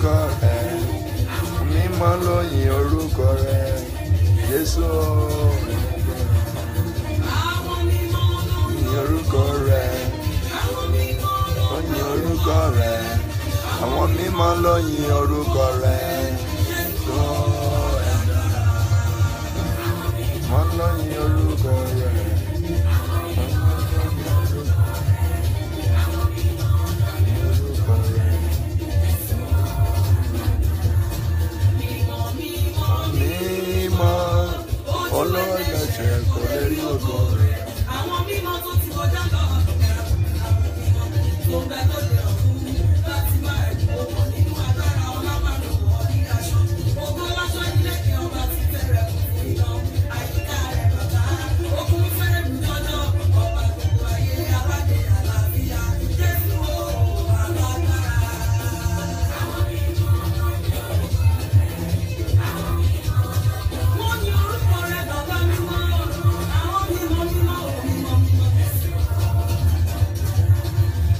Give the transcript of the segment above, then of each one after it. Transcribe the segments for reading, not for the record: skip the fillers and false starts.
orúkọ rẹ̀, mímọ́ ló yin orúkọ rẹ̀, Jésù. Yin orúkọ rẹ̀, ó yin orúkọ rẹ̀, àwọn mímọ́ ló yin orúkọ rẹ̀, Jésù. Wọ́n ló yin orúkọ rẹ̀. Olówó ẹ̀jẹ̀ kò lè rí ògo rẹ̀. Àwọn mímọ́ tó ti kọjá lọ. Tó bẹ tó lè ọ̀hún láti máa ẹ̀kọ́ owó nínú agbára ọlọ́mọdé wọ̀ ní aṣọ. Ògo láṣọ ilé kí ọba ti bẹ̀rẹ̀ òfin iná. Àyíká rẹ̀ bàbá. Okun fẹ́rẹ̀ mú jọjọ. Ọba gbogbo ayé aládé àlàáfíà. Jésù alágbára. Wọ́n ní orúkọ rẹ̀ bàbá mímọ́. Àwọn mímọ́ mímọ́ ò mímọ́ mímọ́.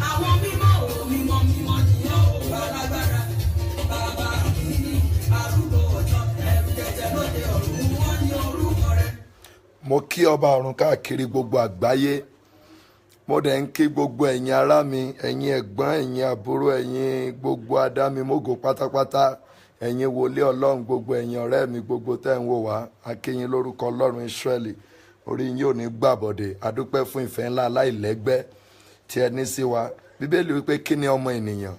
Àwọn mímọ́ ò mímọ́ mímọ́ ni ó alágbára. Bàbá mi arúgbó ọjọ́ ẹ̀rù jẹjẹ lóde ọ̀run. Wọ́n ní orúkọ rẹ̀. Mo kí ọba ọ̀run káàkiri gbogbo àgbáyé. Mo dẹ̀ ń kí gbogbo ẹ̀yin ará mi, ẹ̀yin ẹ̀gbọ́n, ẹ̀yin àbúrò, ẹ̀yin gbogbo adámimógo pátápátá, ẹ̀yin wòlíì Ọlọ́run, gbogbo ẹ̀yin ọ̀rẹ́ mi gbogbo tẹ́ ń wò wá. A kí yín lórúkọ Ọlọ́run Ísírẹ́lì. Orí yín ò ní gbàbọ̀dè. A dúpẹ́ fún ìfẹ́ ńlá aláìlẹ́gbẹ́ tí ẹ ní sí wa. Bíbélì wípé kí ni ọmọ ènìyàn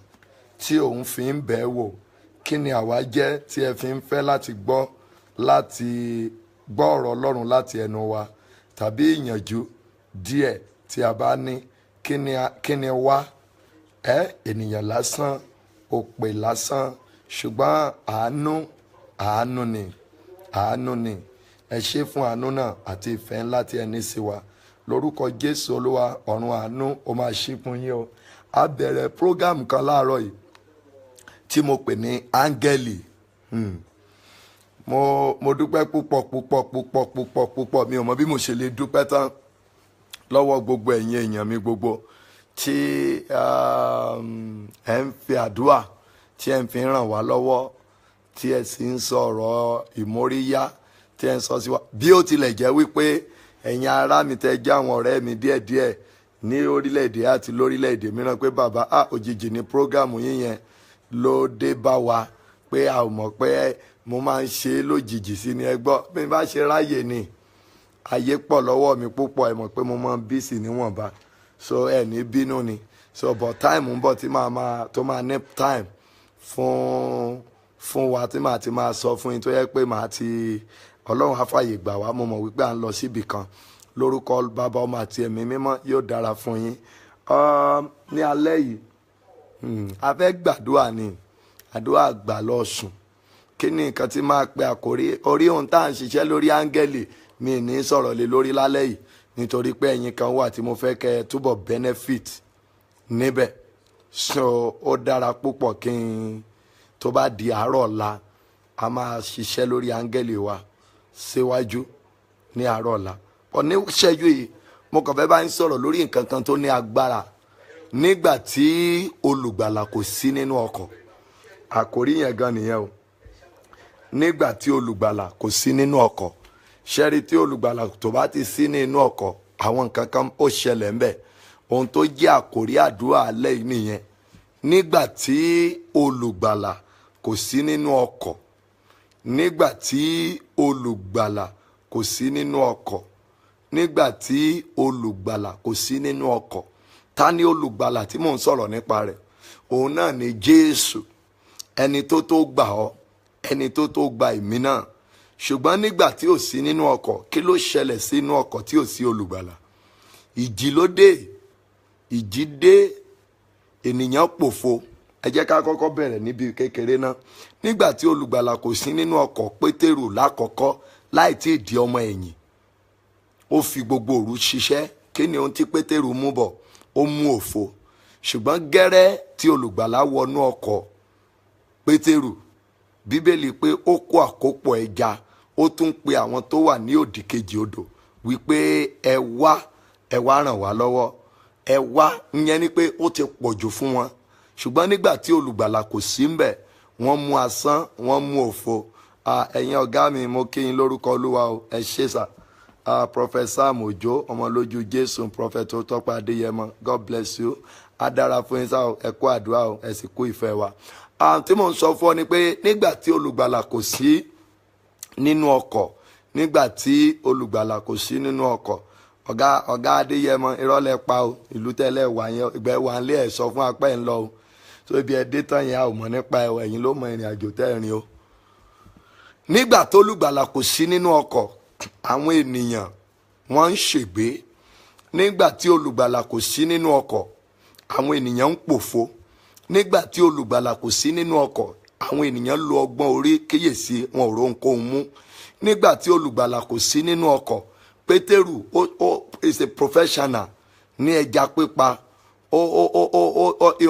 tí òun fi ń bẹ̀ wò? Kí ni àwa jẹ́ tí ẹ fi ń fẹ́ láti gbọ́ ọ̀rọ̀ Ọlọ́run láti ẹnu wa? Tàbí ìyànjú díẹ̀ tí a bá ní, kí ni wá? Ènìyàn lásán, òpè lásán, ṣùgbọ́n àánú ni. Ẹ ṣé fún àánú náà àti ìfẹ́ ńlá tí ẹ ní sí wa. Lórúkọ Jésù Olúwa, ọ̀run àánú ó máa ṣí fún yín o. A bẹ̀rẹ̀ program kan láàárọ̀ yìí tí mo pè ní áńgẹ́lì. Mo dúpẹ́ púpọ̀. Mi ò mọ bí mo ṣe lè dúpẹ́ tán lọ́wọ́ gbogbo ẹ̀yin èèyàn mi gbogbo tí ẹ ń fi àdúrà, tí ẹ ń fi ràn wá lọ́wọ́, tí ẹ sì ń sọ̀rọ̀ ìmóríyá, tí ẹ ń sọ sí wa. Bí ó tilẹ̀ jẹ́ wípé ẹ̀yin ará mi tẹ́ jẹ́ àwọn ọ̀rẹ́ mi díẹ̀díẹ̀ ní orílẹ̀-èdè àti lórílẹ̀-èdè mìíràn pé bàbá òjijì ní prógámù yín yẹn ló dé bá wa, pé a ò mọ̀ pé mo máa ń ṣe lójijì sí ni ẹ gbọ́. Bí n bá ṣe ráyè ni, ayé pọ̀ lọ́wọ́ mi púpọ̀, ẹ mọ̀ pé mo máa ń bísí níwọ̀nba, so ẹ ní bínú ni. So but time ń bọ̀ tí tó máa ní time fún wa tí màá ti máa sọ fún yín, tó yẹ pé Ọlọ́run á fàyè gbà wá. Mo mọ̀ wípé à ń lọ síbì kan. Lórúkọ Bàbá, Ọmọ àti Ẹ̀mí Mímọ́, yóò dára fún yín. Ní alẹ́ yìí a fẹ́ gbàdúrà ni, àdúrà gbà lọ sùn. Kí ni nǹkan tí máa pe àkórí orí ohun tá à ń ṣiṣẹ́ lórí áńgẹ́lì? Mi ní sọ̀rọ̀ lé lórí lálẹ́ yìí nítorí pé ẹ̀yin kan wà tí mo fẹ́ kẹ́ ẹ túbọ̀ benefit níbẹ̀. So ó dára púpọ̀ tó bá di àárọ̀ ọ̀la a máa ṣiṣẹ́ lórí áńgẹ́lì wa síwájú ní àárọ̀ ọ̀la. Ní ṣẹ́jú yìí mo kàn fẹ́ bá ń sọ̀rọ̀ lórí nǹkan kan tó ní agbára. Nígbà tí olùgbàlà kò sí nínú ọkọ̀, àkórí yẹn gan nìyẹn o. Nígbà tí olùgbàlà kò sí nínú ọkọ̀, ṣẹ́rí tí olùgbàlà tó bá ti sí nínú ọkọ̀, àwọn nǹkan kan ó ṣẹlẹ̀ ńbẹ̀. Ohun tó jẹ́ àkórí àdúrà alẹ́ yìí nìyẹn. Nígbà tí olùgbàlà kò sí nínú ọkọ̀, nígbà tí olùgbàlà kò sí nínú ọkọ̀, nígbà tí olùgbàlà kò sí nínú ọkọ̀. Ta ni olùgbàlà tí mò ń sọ̀rọ̀ nípa rẹ̀? Òun náà ni Jésù, ẹni tó gbà ọ́, ẹni tó gbà èmi náà. Ṣùgbọ́n nígbà tí ò sí nínú ọkọ̀, kí ló ṣẹlẹ̀ sínú ọkọ̀ tí ò sí olùgbàlà? Ìjì ló dé, ìjì dé, ènìyàn pòfo. Ẹ jẹ́ ká kọ́kọ́ bẹ̀rẹ̀ níbi kékeré náà. Nígbà tí olùgbàlà kò sí nínú ọkọ̀, Pétérù lákọ̀ọ́kọ́ láì tí ì di ọmọ ẹ̀yìn, ó fi gbogbo òru ṣiṣẹ́. Kí ni ohun tí Pétérù mú bọ̀? Ó mú òfo. Ṣùgbọ́n gẹ́rẹ́ tí olùgbàlà wọnú ọkọ̀ Pétérù, Bíbélì pé ó kó àkópọ̀ ẹja, ó tún pe àwọn tó wà ní òdì kejì odò wípé ẹ wá ràn wá lọ́wọ́. Ẹ wá ìyẹn ni pé ó ti pọ̀jù fún wọn. Ṣùgbọ́n nígbà tí olùgbàlà kò sí ńbẹ̀, wọ́n mú asán, wọ́n mú òfo. Ẹ̀yin ọ̀gá mi, mo kí yín lórúkọ Olúwa o, ẹ ṣé sà. Prophet Sam Ojo, ọmọlójú Jésù, Prophet Tọ́pẹ́ Adéyẹmọ, God bless you. Á dára fún yín sá o, ẹ kú àdúrà o, ẹ sì kú ìfẹ́ wa. Tí mò ń sọ fún ọ ni pé nígbà tí olùgbàlà kò sí nínú ọkọ̀, nígbà tí olùgbàlà kò sí nínú ọkọ̀, ọ̀gá Adéyẹmọ, ìrọ̀lẹ́ pa o, ìlú tẹ́lẹ̀ wà yẹn, ìgbẹ́ wà ń lé ẹ̀ sọ fún apẹ́ ń lọ o. So ibi ẹdẹ tán yẹn a ò mọ̀ nípa ẹ̀, ẹ̀yin ló mọ ìrìn àjò tẹ́rin o. Nígbà tó olùgbàlà kò sí nínú ọkọ̀, àwọn ènìyàn wọ́n ń ṣègbé. Nígbà tí olùgbàlà kò sí nínú ọkọ̀, àwọn ènìyàn ń pòfo. Nígbà tí olùgbàlà kò sí nínú ọkọ̀, àwọn ènìyàn lo ọgbọ́n orí, kíyèsí wọn ò rohunkóhun mú. Nígbà tí olùgbàlà kò sí nínú ọkọ̀, Pétérù is a professional ní ẹja pípa.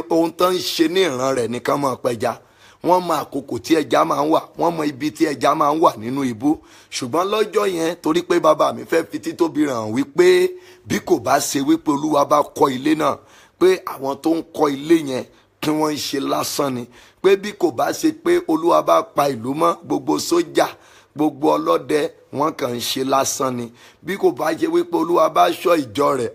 Ohun tó ń ṣe ní ìran rẹ̀ nìkan máa pẹja. Wọ́n mọ àkókò tí ẹja máa ń wà, wọ́n mọ ibi tí ẹja máa ń wà nínú ibú. Ṣùgbọ́n lọ́jọ́ yẹn, torí pé bàbá mi fẹ́ fi títóbi hàn wípé bí kò bá ṣe wípé Olúwa bá kọ́ ilé náà, pé àwọn tó ń kọ́ ilé yẹn kí wọ́n ń ṣe lásán ni. Pé bí kò bá ṣe pé Olúwa bá pa ìlú mọ́, gbogbo sójà, gbogbo ọlọ́dẹ wọ́n kàn ń ṣe lásán ni. Bí kò bá ṣe wípé Olúwa bá ṣọ́ ìjọ rẹ̀,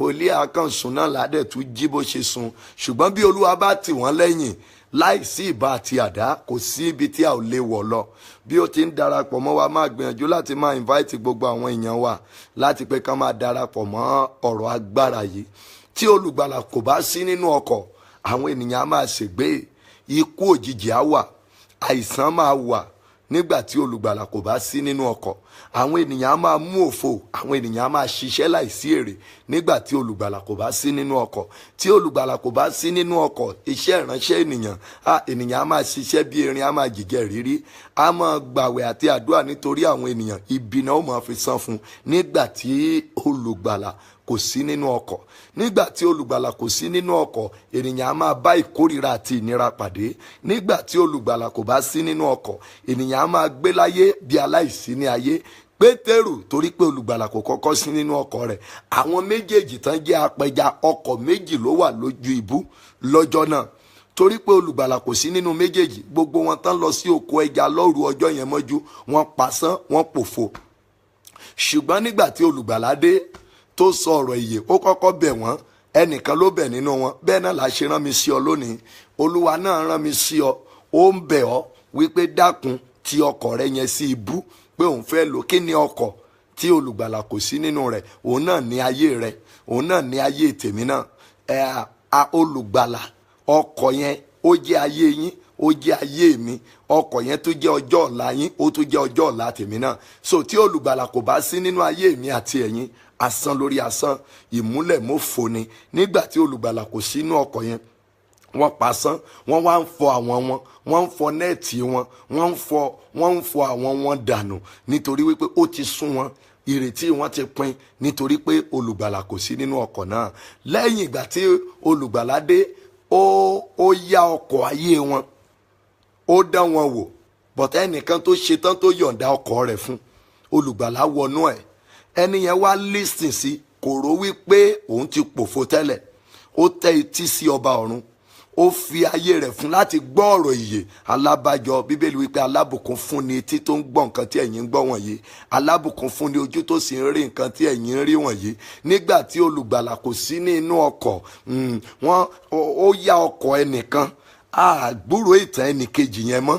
wòlíì àkànṣùn náà ládẹ̀ tún jí bó ṣe sùn. Ṣùgbọ́n bí Olúwa bá tì wọ́n lẹ́yìn, láìsí ìbọn àti àdá, kò sí ibi tí a ò lè wọ̀ lọ. Bí ó ti ń darapọ̀ mọ́ wa, máa gbìyànjú láti máa invite gbogbo àwọn èèyàn wa láti pé ká máa darapọ̀ mọ́ ọ̀rọ̀ agbára yìí. Tí olùgbàlà kò bá sí nínú ọkọ̀, àwọn ènìyàn á máa ṣègbé, ikú òjijì á wà, àìsàn máa wà. Nígbà tí olùgbàlà kò bá sí nínú ọkọ̀, àwọn ènìyàn á máa mú òfò, àwọn ènìyàn á máa ṣiṣẹ́ láìsí èrè. Nígbà tí olùgbàlà kò bá sí nínú ọkọ̀, tí olùgbàlà kò bá sí nínú ọkọ̀, iṣẹ́ ìránṣẹ́ ènìyàn á máa ṣiṣẹ́ bí erin, á máa jìjẹ rírí, á máa gbàwẹ̀ àti àdúrà nítorí àwọn ènìyàn, ibi náà ó máa fi san fún. Nígbà tí olùgbàlà kò sí nínú ọkọ̀, nígbà tí olùgbàlà kò sí nínú ọkọ̀, ènìyàn á máa bá ìkórìíra àti ìnira pàdé. Nígbà tí olùgbàlà kò bá sí nínú ọkọ̀, ènìyàn á máa gbé láyé bí aláìsí ní ayé. Pétérù, torí pé olùgbàlà kò kọ́kọ́ sí nínú ọkọ̀ rẹ̀, àwọn méjèèjì tán jẹ́ apẹja, ọkọ̀ méjì ló wà lójú ibú lọ́jọ́ náà. Torí pé olùgbàlà kò sí nínú méjèèjì, gbogbo wọn tán lọ sí oko ẹja lóru ọjọ́ yẹn mọ́jú, wọ́n pasán, wọ́n pòfo. Ṣùgbọ́n nígbà tí olùgbàlà dé tó sọ ọ̀rọ̀ ìyè, ó kọ́kọ́ bẹ̀ wọ́n, ẹnìkan ló bẹ̀ nínú wọn. Bẹ́ẹ̀ náà la ṣe rán mi sí ọ lónìí. Olúwa náà rán mi sí ọ, ó ń bẹ̀ ọ́ wípé dákun ti ọkọ̀ rẹ yẹn sí ibú, pé òun fẹ́ lò. Kí ni ọkọ̀ tí olùgbàlà kò sí nínú rẹ̀? Òun náà ní ayé rẹ, òun náà ní ayé tèmi náà. Olùgbàlà, ọkọ̀ yẹn ó jẹ́ ayé yín, ó jẹ́ ayé mi. Ọkọ̀ yẹn tó jẹ́ ọjọ́ ọ̀la yín, ó tó jẹ́ ọjọ́ ọ̀la tèmi náà. So tí olùgbàlà kò bá sí nínú ayé mi àti ẹ̀yin, asán lórí asán, ìmúlẹ̀mófo ni. Nígbà tí olùgbàlà kò sí nínú ọkọ̀ yẹn, wọ́n pasán, wọ́n wá ń fọ àwọn wọn, wọ́n ń fọ nẹ́ẹ̀tì wọn, wọ́n ń fọ àwọn wọn dànù nítorí wípé ó ti sún wọn, ìrètí wọn ti pin nítorí pé olùgbàlà kò sí nínú ọkọ̀ náà. Lẹ́yìn ìgbà tí olùgbàlà dé, ó yá ọkọ̀ ayé wọn, ó dán wọn wò. Bọ̀tẹ́ ẹnìkan tó ṣetán tó yọ̀ǹda ọkọ̀ rẹ̀ fún, olùgbàlà wọnú ẹ̀. Ẹni yẹn wá lísìn sí, kò rò wípé òun ti pòfo tẹ́lẹ̀. Ó tẹ́ etí sí ọba ọ̀run, ó fi ayé rẹ̀ fún láti gbọ́ ọ̀rọ̀ ìyè. Alábàjọ Bíbélì wípé alábùkún fún ni etí tó ń gbọ́ nǹkan tí ẹ̀yin ń gbọ́ wọ̀nyí, alábùkún fún ni ojú tó sì ń rí nǹkan tí ẹ̀yin ń rí wọ̀nyí. Nígbà tí olùgbàlà kò sí nínú ọkọ̀, ó yá ọkọ̀ ẹnìkan, àgbúrò ìtàn ẹnìkejì yẹn mọ́,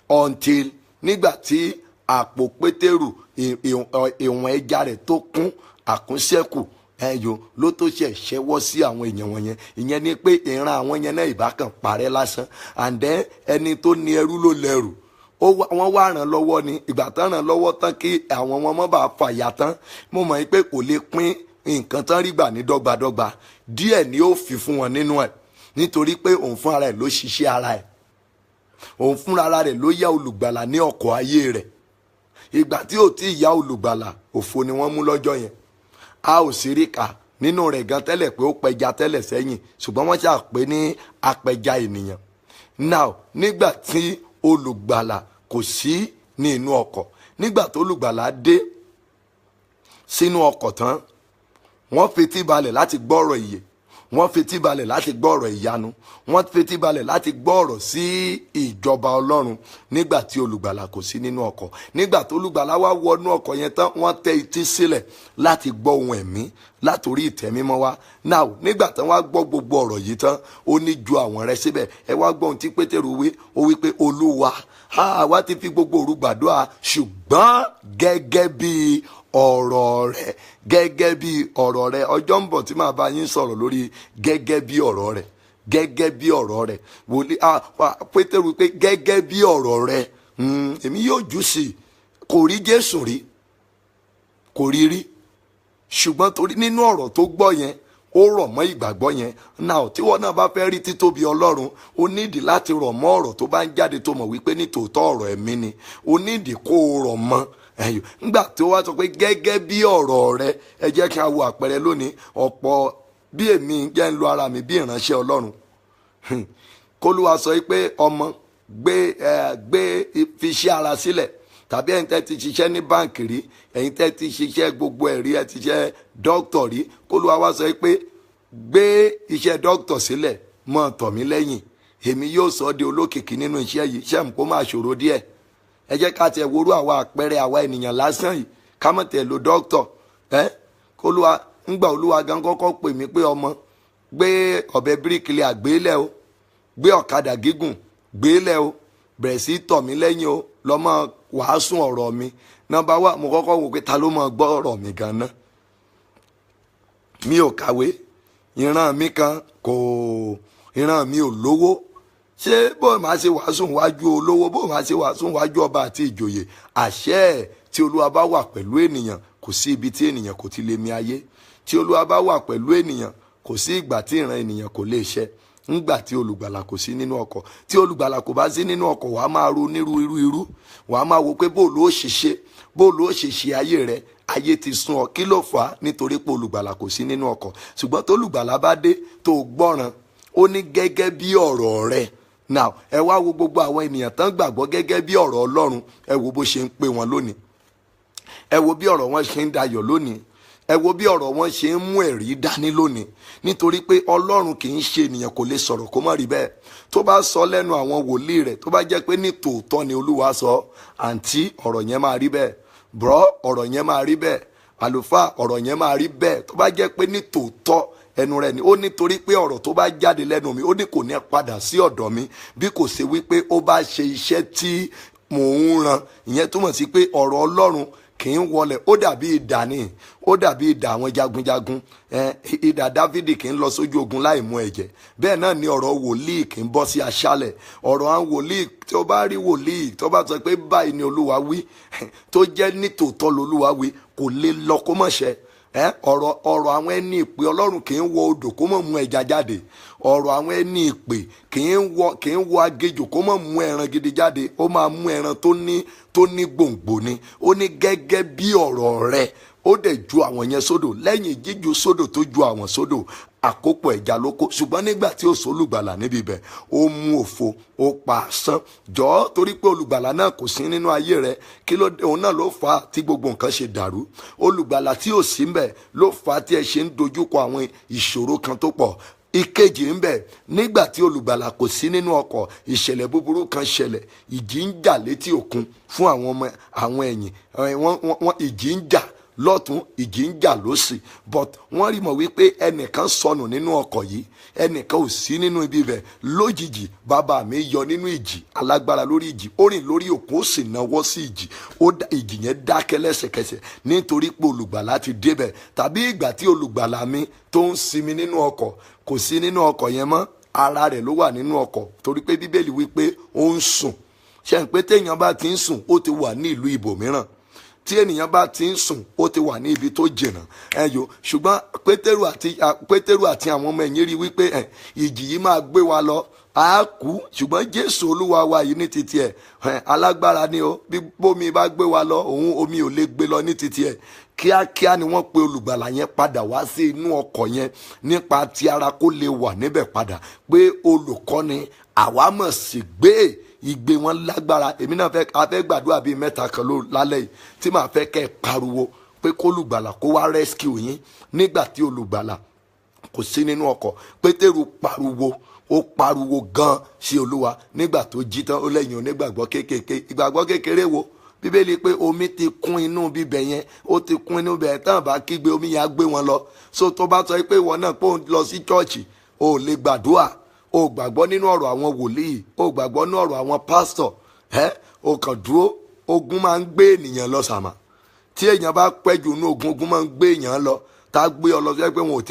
until nígbà tí àpò Pétérù, ìwọ̀n ẹja rẹ̀ tó kún àkúnṣẹ́kù, ló tó ṣe ṣẹ́wọ́ sí àwọn èèyàn wọ̀nyẹn. Ìyẹn ni pé ìran àwọn yẹn náà ìbákan parẹ́ lásán. And then ẹni tó ní ẹrú ló lẹ́rù, wọ́n wá ràn lọ́wọ́ ni. Ìgbà tán ràn lọ́wọ́ tán kí àwọn wọn mọ́ bá fàyà tán, mo mọ̀ pé kò lè pín nǹkan tán rí gbà ní dọ́gbadọ́gba. Díẹ̀ ni ó fi fún wọn nínú ẹ̀, nítorí pé òun fún ara ẹ̀ ló ṣiṣẹ́ ara ẹ̀, òun fún ara rẹ̀ ló yá olùgbàlà ní ọkọ̀ ayé rẹ̀. Ìgbà tí ò tí ì yá olùgbàlà, òfo ni wọ́n mú lọ́jọ́ yẹn. A ò sì rí kà nínú rẹ̀ gan tẹ́lẹ̀ pé ó pẹja tẹ́lẹ̀ sẹ́yìn, ṣùgbọ́n wọ́n ṣáà pé ní apẹja ènìyàn. Now nígbà tí olùgbàlà kò sí ní inú ọkọ̀, nígbà tó olùgbàlà dé sínú ọkọ̀ tán, wọ́n fetí balẹ̀ láti gbọ́rọ̀ ìyè, wọ́n fetí balẹ̀ láti gbọ́ ọ̀rọ̀ ìyanu, wọ́n fetí balẹ̀ láti gbọ́ ọ̀rọ̀ sí ìjọba Ọlọ́run nígbà tí olùgbàlà kò sí nínú ọkọ̀. Nígbà tó olùgbàlà wá wọnú ọkọ̀ yẹn tán, wọ́n tẹ etí sílẹ̀ láti gbọ́ ohun ẹ̀mí látòrí ìtẹ́ mímọ́ wá. Now nígbà tán wá gbọ́ gbogbo ọ̀rọ̀ yìí tán, ó ní ju àwọn rẹ̀ síbẹ̀. Ẹ wá gbọ́ ohun tí Pétérù wí, ó wí pé Olúwa, àwa ti fi gbogbo òru gbàdúrà, ṣùgbọ́n gẹ́gẹ́ bí ọ̀rọ̀ rẹ̀, gẹ́gẹ́ bí ọ̀rọ̀ rẹ̀. Ọjọ́ ń bọ̀ tí màá bá yín sọ̀rọ̀ lórí gẹ́gẹ́ bí ọ̀rọ̀ rẹ̀, gẹ́gẹ́ bí ọ̀rọ̀ rẹ̀. Wòlíì Pétérù pé gẹ́gẹ́ bí ọ̀rọ̀ rẹ̀, èmi yóò jù sí i. Kò rí Jésù rí, kò rí rí, ṣùgbọ́n torí nínú ọ̀rọ̀ tó gbọ́ yẹn, ó rọ̀ mọ́ ìgbàgbọ́ yẹn. Now tí wọ́n náà bá fẹ́ rí títóbi Ọlọ́run, ó nídìí láti rọ̀ mọ́ ọ̀rọ̀ tó bá ń jáde tó mọ̀ wípé ní tòótọ́ ọ̀rọ̀ ẹ̀mí ni. Ó nídìí kó o rọ̀ mọ́ ẹ̀yọ́. Nígbà tí ó wá sọ pé gẹ́gẹ́ bí ọ̀rọ̀ rẹ, ẹ jẹ́ kí a wo àpẹẹrẹ lónìí. Ọ̀pọ̀ bí èmi jẹ́ ń lo ara mi bí ìránṣẹ́ Ọlọ́run. K'Olúwa sọ pé ọmọ gbé fi iṣẹ́ ara sílẹ̀, tàbí ẹ̀yin tẹ́ ti ṣiṣẹ́ ní báǹkì rí, ẹ̀yin tẹ́ ti ṣiṣẹ́ gbogbo ẹ̀rí, ẹ ti ṣiṣẹ́ dókítà rí. K'Olúwa wá sọ pé gbé iṣẹ́ dókítà sílẹ̀, mọ́ tọ̀ mí lẹ́yìn, èmi yóò sọ ọ́ di olókìkí nínú iṣẹ́ yìí. Ṣé mo kó máa ṣòro díẹ̀? Ẹ jẹ́ ká tiẹ̀ worú àwa àpẹẹrẹ àwa ènìyàn lásán yìí, ká mọ̀ tẹ̀ lo dókítà. K'Olúwa ńgbà Olúwa gan kọ́kọ́ pè mí pé ọmọ gbé ọ̀bẹ bíríkìlì àgbélẹ̀ o, gbé ọ̀kadà gígùn gbélẹ̀ o, bẹ̀rẹ̀ sí tọ̀ mí lẹ́yìn o, lọ́mọ wàásùn ọ̀rọ̀ mi. Nọ́mbà wà, mo kọ́kọ́ wò pé ta ló mọ̀ gbọ́ ọ̀rọ̀ mi gan-an. Mi ò kàwé, ìran mi ò lówó. Ṣé bó máa ṣe wàásùn wájú olówó, bó máa ṣe wàásùn wájú ọba àti ìjòyè? Àṣẹ tí Olúwa bá wà pẹ̀lú ènìyàn, kò sí ibi tí ènìyàn kò ti lè mì ayé. Tí Olúwa bá wà pẹ̀lú ènìyàn, kò sí ìgbà tí ìran ènìyàn kò lè ṣẹ. Ńgbà tí olùgbàlà kò sí nínú ọkọ̀, tí olùgbàlà kò bá sí nínú ọkọ̀, wàá máa ro irú, wàá máa wo pé bó ló ṣe ṣe ayé rẹ. Ayé ti sún ọ. Kí ló fà á? Nítorí pé olùgbàlà kò sí nínú ọkọ̀. Ṣùgbọ́n tó olùgbàlà bá dé, tó gbọ́ràn, ó ní gẹ́gẹ́ bí ọ̀rọ̀ rẹ̀. Now ẹ wá wo gbogbo àwọn ènìyàn tán gbàgbọ́ gẹ́gẹ́ bí ọ̀rọ̀ Ọlọ́run. Ẹ wo bó ṣe ń pè wọ́n lónìí, ẹ wo bí ọ̀rọ̀ wọn ṣe ń dayọ̀ lónìí, ẹ wo bí ọ̀rọ̀ wọn ṣe ń mú ẹ̀rí dání lónìí. Nítorí pé Ọlọ́run kì í ṣe ènìyàn, kò lè sọ̀rọ̀ kó má rí bẹ́ẹ̀. Tó bá sọ lẹ́nu àwọn wòlíì rẹ̀, tó bá jẹ́ pé ní tòótọ́ ni Olúwa sọ, àǹtí ọ̀rọ̀ yẹn máa rí bẹ́ẹ̀, bro ọ̀rọ̀ yẹn máa rí bẹ́ẹ̀, àlùfáà ọ̀rọ̀ yẹn máa rí bẹ́ẹ̀. Tó bá jẹ́ pé ní tòótọ́ ẹnu rẹ̀ ni, ó nítorí pé ọ̀rọ̀ tó bá jáde lẹ́nu mi, ó ní kò ní padà sí ọ̀dọ̀ mi bí kò ṣe wípé ó bá ṣe iṣẹ́ tí mò ń ran. Ìyẹn túmọ̀ sí pé ọ̀rọ̀ Ọlọ́run kì í wọlẹ̀. Ó dàbí idà ni, ó dàbí idà àwọn jagunjagun. Idà Dáfídì kì í lọ sójú ogun láì mú ẹ̀jẹ̀. Bẹ́ẹ̀ náà ni ọ̀rọ̀ wòlíì kì í bọ́ sí aṣálẹ̀. ọ̀rọ̀ àwọn wòlíì, tó bá rí wòlíì tó bá sọ pé báyìí ni Olúwa wí, tó jẹ́ nítòótọ́ lolúwa wí, kò lè lọ kó mọ̀ ṣẹ. ọ̀rọ̀ àwọn ẹni ìpè Ọlọ́run kì í wọ odò kó mọ̀ mú ẹja jáde. ọ̀rọ̀ àwọn ẹni ìpè kì í wọ agejò kó mọ̀ mú ẹran gidi jáde. Ó máa mú ẹran tó ní gbòǹgbò ni. Ó ní gẹ́gẹ́ bí ọ̀rọ̀ rẹ̀, ó dẹ̀ ju àwọn yẹn sódò. Lẹ́yìn jíju sódò tó ju àwọn sódò, àkópọ̀ ẹja ló kó. Ṣùgbọ́n nígbà tí ó sọ olùgbàlà níbi ibẹ̀, ó mú òfo, ó pa asán. Jọ̀ọ́ torí pé olùgbàlà náà kò sí nínú ayé rẹ, kí ló dé? Òun náà ló fà á tí gbogbo nǹkan ṣe dàrú. Olùgbàlà tí ò sí ńbẹ̀ ló fà á tí ẹ ṣe ń dojúkọ àwọn ìṣòro kan tó pọ̀. Ìkejì ń bẹ, nígbà tí olùgbàlà kò sí nínú ọkọ̀, ìṣẹ̀lẹ̀ búburú kan ṣẹlẹ̀. Ìjì ń jà létí òkun fún àwọn ẹ̀yìn. Ìjì ń jà lọ́tún, ìjì ń jà lósì, but wọ́n rí mọ̀ wípé ẹnìkan sọnù nínú ọkọ̀ yìí, ẹnìkan ò sí nínú ibi bẹ̀. Lójijì bàbá mi yọ nínú ìjì, alágbára lórí ìjì, ó rìn lórí òkun, ó sì náwó sí ìjì, ìjì yẹn dákẹ́ lẹ́sẹ̀kẹsẹ̀ nítorí pé olùgbàlà ti débẹ̀. Tàbí ìgbà tí olùgbàlà mi tó ń sinmi nínú ọkọ̀, kò sí nínú ọkọ̀ yẹn mọ́, ara rẹ̀ ló wà nínú ọkọ̀, torí pé Bíbélì wípé ó ń sùn. Ṣé ń pé téèyàn bá ti ń sùn, ó ti wà ní ìlú ibòmíràn. Tí ènìyàn bá ti ń sùn, ó ti wà ní ibi tó jìnnà. Ṣùgbọ́n Pétérù àti àwọn ọmọ ẹ̀yìn rí wípé ìjì yìí máa gbé wa lọ, a kú. Ṣùgbọ́n Jésù Olúwa wa yìí ní titi ẹ̀, alágbára ni ó. Bí bómi bá gbé wa lọ, omi ò lè gbé lọ ní titi ẹ̀. Kíákíá ni wọ́n pe olùgbàlà yẹn padà wá sí inú ọkọ̀ yẹn nípa ti ara kó lè wà níbẹ̀ padà. Pé olùkọ́ni àwa mọ̀ sí gbé ìgbé wọn lágbára. Èmi náà fẹ́ gbàdúrà bíi mẹ́ta kan lálẹ́ yìí tí màá fẹ́ kẹ́ ẹ pariwo pé kólùgbàlà kó wá rescue yín nígbà tí olùgbàlà kò sí nínú ọkọ̀. Pétérù pariwo, ó pariwo gan sí Olúwa nígbà tó jí tán. Ó lẹ́yìn onígbàgbọ́ kéékèèké. Ìgbàgbọ́ kékeré wo? Bíbélì pé omi ti kún inú bíbẹ̀ yẹn, ó ti kún inú bíbẹ̀ tán bá kígbe omi yẹn á gbé wọn lọ. So tó bá sọ pé ìwọ náà pé òun lọ sí chọ́ọ̀chì, o lè gbàdúrà, o gbàgbọ́ nínú ọ̀rọ̀ àwọn wòlíì, o gbàgbọ́ nínú ọ̀rọ̀ àwọn pásítọ̀, o kàn dúró. Ogun máa ń gbé ènìyàn lọ sàmà. Tí èèyàn bá pẹ́ jù nínú ogun máa ń gbé èèyàn lọ. Tá a gbé ọ lọ sí pé wọn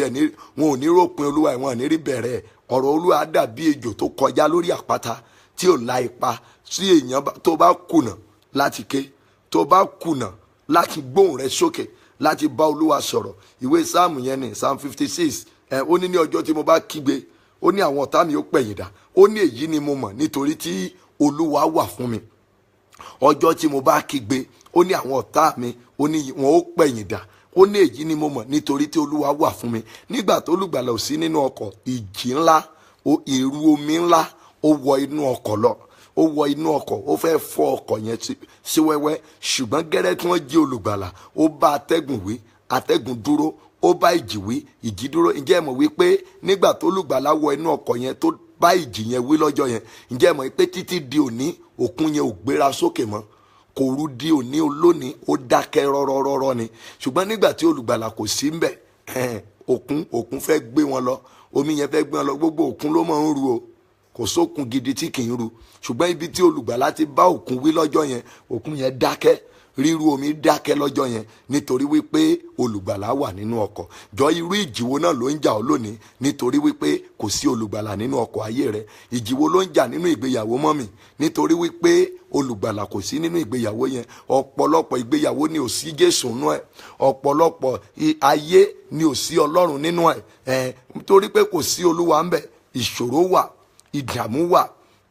ò ní ròpin Olúwa, wọn ò ní rí bẹ̀rẹ̀. Ọ̀rọ̀ Olúwa dàbí ejò tó kọjá lórí àpáta tí ò la ipa. Sí èèyàn tó bá kùnà láti ké, tó bá kùnà láti gbóhùn rẹ sókè, láti bá Olúwa sọ̀rọ̀. Ìwé sáàmù yẹn ni Psalm 56. Ó ní ọjọ́ tí mo bá kígbe, ó ní àwọn ọ̀tá mi ó pẹ̀yìn dà. Ó ní èyí ni mo mọ̀ nítorí tí Olúwa wà fún mi. Ọjọ́ tí mo bá kígbe, ó ní àwọn ọ̀tá mi, ó ní wọn ó pẹ̀yìn dà. Ó ní èyí ni mo mọ̀ nítorí tí Olúwa wà fún mi. Nígbà tó olùgbàlà ò sí nínú ọkọ̀, ìjì ńlá, ìrù omi ńlá ó wọ inú ọkọ̀ lọ. Ó wọ inú ọkọ̀, ó fẹ́ fọ́ ọkọ̀ yẹn sí wẹ́wẹ́. Ṣùgbọ́n gẹ́rẹ́ tí wọ́n jí olùgbàlà, ó bá atẹ́gùn wí, atẹ́gùn dúró. Ó bá ìjì wí, ìjì dúró. Ǹjẹ́ ẹ mọ̀ wípé nígbà tó olùgbàlà wọ inú ọkọ̀ yẹn tó bá ìjì yẹn wí lọ́jọ́ yẹn, ǹjẹ́ ẹ mọ̀ wípé títí di òní òkun yẹn ò gbéra sókè mọ́. Kò rú di òní olónìí, ó dákẹ́ rọ́rọ́rọ́rọ́ ni. Ṣùgbọ́n nígbà tí olùgbàlà kò sí ńbẹ̀, òkun fẹ́ gbé wọn lọ. Omi yẹn fẹ́ gbé wọn lọ. Gbogbo òkun ló máa ń ru o. Kò sókun gidi tí kì í ru. Ṣùgbọ́n ibi tí olùgbàlà ti bá òkun wí lọ́jọ́ yẹn, òkun yẹn dákẹ́. Ríru omi dákẹ́ lọ́jọ́ yẹn nítorí wípé olùgbàlà wà nínú ọkọ̀. Jọ irú ìjìwo náà ló ń jà ọ́ lónìí nítorí wípé kò sí olùgbàlà nínú ọkọ̀ ayé rẹ. Ìjìwo ló ń jà nínú ìgbéyàwó mọ́mì nítorí wípé olùgbàlà kò sí nínú ìgbéyàwó yẹn. Ọ̀pọ̀lọpọ̀ ìgbéyàwó ni ò sí Jésù nínú ẹ̀. Ọ̀pọ̀lọpọ̀ ayé ni ò sí Ọlọ́run nínú ẹ̀. Nítorí pé kò sí Olúwa ńbẹ̀. Ìṣòro wà, ìdààmú wà,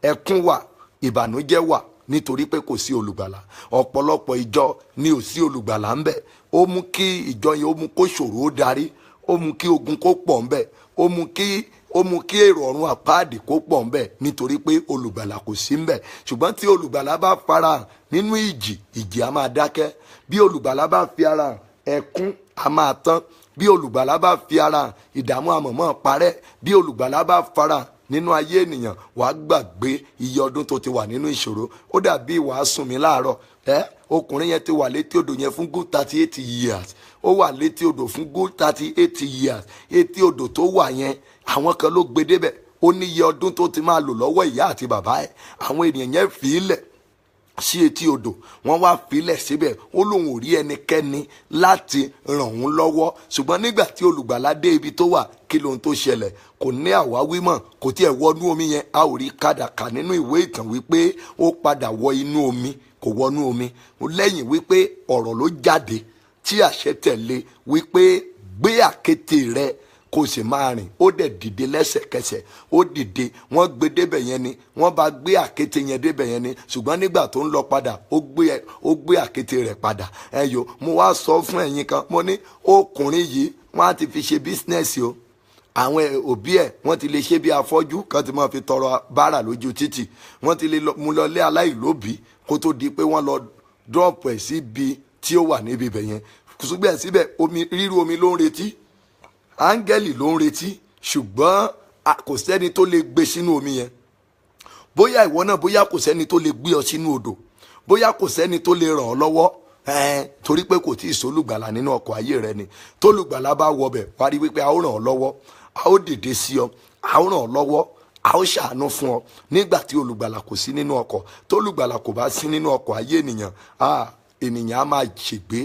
ẹkún wà, ìbànújẹ́ wà nítorí pé kò sí olùgbàlà. Ọ̀pọ̀lọpọ̀ ìjọ ni ò sí olùgbàlà ńbẹ̀. Ó mú kí ìjọ yẹn, ó mú kó ṣòro ó darí. Ó mú kí ogun kó pọ̀ ńbẹ̀. Ó mú kí èrò ọ̀run àpáàdì kó pọ̀ ńbẹ̀ nítorí pé olùgbàlà kò sí ńbẹ̀. Ṣùgbọ́n tí olùgbàlà bá farahàn nínú ìjì á máa dákẹ́. Bí olùgbàlà bá fi ara hàn, ẹkún á máa tán. Bí olùgbàlà bá fi ara hàn, ìdààmú àmọ̀mọ́ parẹ́. Bí olùgbàlà bá farahàn nínú ayé ènìyàn, wàá gbàgbé iye ọdún tó ti wà nínú ìṣòro. Ó dàbí ìwàásù mi láàárọ̀. Ọkùnrin yẹn ti wà létí odò yẹn fún good 38 years. Ó wà létí odò fún good 38 years. Etí odò tó wà yẹn, àwọn kan ló gbé débẹ̀. Ó ní iye ọdún tó ti máa lò lọ́wọ́ ìyá àti bàbá ẹ̀. Àwọn ènìyàn yẹn fi í lẹ̀ sí etí odò, wọ́n wá filẹ̀ síbẹ̀. Ó lóun ò rí ẹnikẹ́ni láti ràn òun lọ́wọ́. Ṣùgbọ́n nígbà tí olùgbàlà dé ibi tó wà, kí lóhun tó ṣẹlẹ̀? Kò ní àwáwí mọ́, kò tiẹ̀ wọnú omi yẹn. A ò rí kàdàkà nínú ìwé ìtàn wípé ó padà wọ inú omi, kò wọnú omi. Lẹ́yìn wípé ọ̀rọ̀ ló jáde tí àṣẹ tẹ̀lé wípé gbé àkéte rẹ kò sì máa rìn. Ó dẹ̀ dìde lẹ́sẹ̀kẹsẹ̀. Ó dìde, wọ́n gbé débẹ̀ yẹn ni, wọ́n bá gbé àkéte yẹn débẹ̀ yẹn ni. Ṣùgbọ́n nígbà tó ń lọ padà, ó gbé àkéte rẹ̀ padà. Mo wá sọ fún ẹ̀yin kan, mo ní ọkùnrin yìí wọ́n á ti fi ṣe bísínẹ́sì o. Àwọn òbí ẹ̀ wọ́n ti lè ṣe bí afọ́jú kan tí wọ́n fi tọrọ bárà lójú títì. Wọ́n ti lè mú lọ lé aláìlóbìí kó tó di pé wọ́n lọ dọ́ọ̀pù ẹ̀ síbi tí ó wà níbi ibẹ̀ yẹn. Ṣùgbọ́n síbẹ̀ ríru omi ló ń retí. Áńgẹ́lì ló ń retí. Ṣùgbọ́n kò sẹ́ni tó lè gbé sínú omi yẹn. Bóyá ìwọ náà, bóyá kò sẹ́ni tó lè gbé ọ sínú odò. Bóyá kò sẹ́ni tó lè ràn ọ́ lọ́wọ́. Torí pé kò tí ì sólùgbàlà nínú ọkọ̀ ayé rẹ ni. Tólùgbàlà bá wọbẹ̀, wá rí wípé a ó ràn ọ́ lọ́wọ́. A ó dìde sí ọ. A ó ràn ọ́ lọ́wọ́. A ó ṣàánú fún ọ. Nígbà tí olùgbàlà kò sí nínú ọkọ̀. Tólùgbàlà kò bá sí nínú ọkọ̀ ayé ènìyàn, ènìyàn á máa ṣègbé.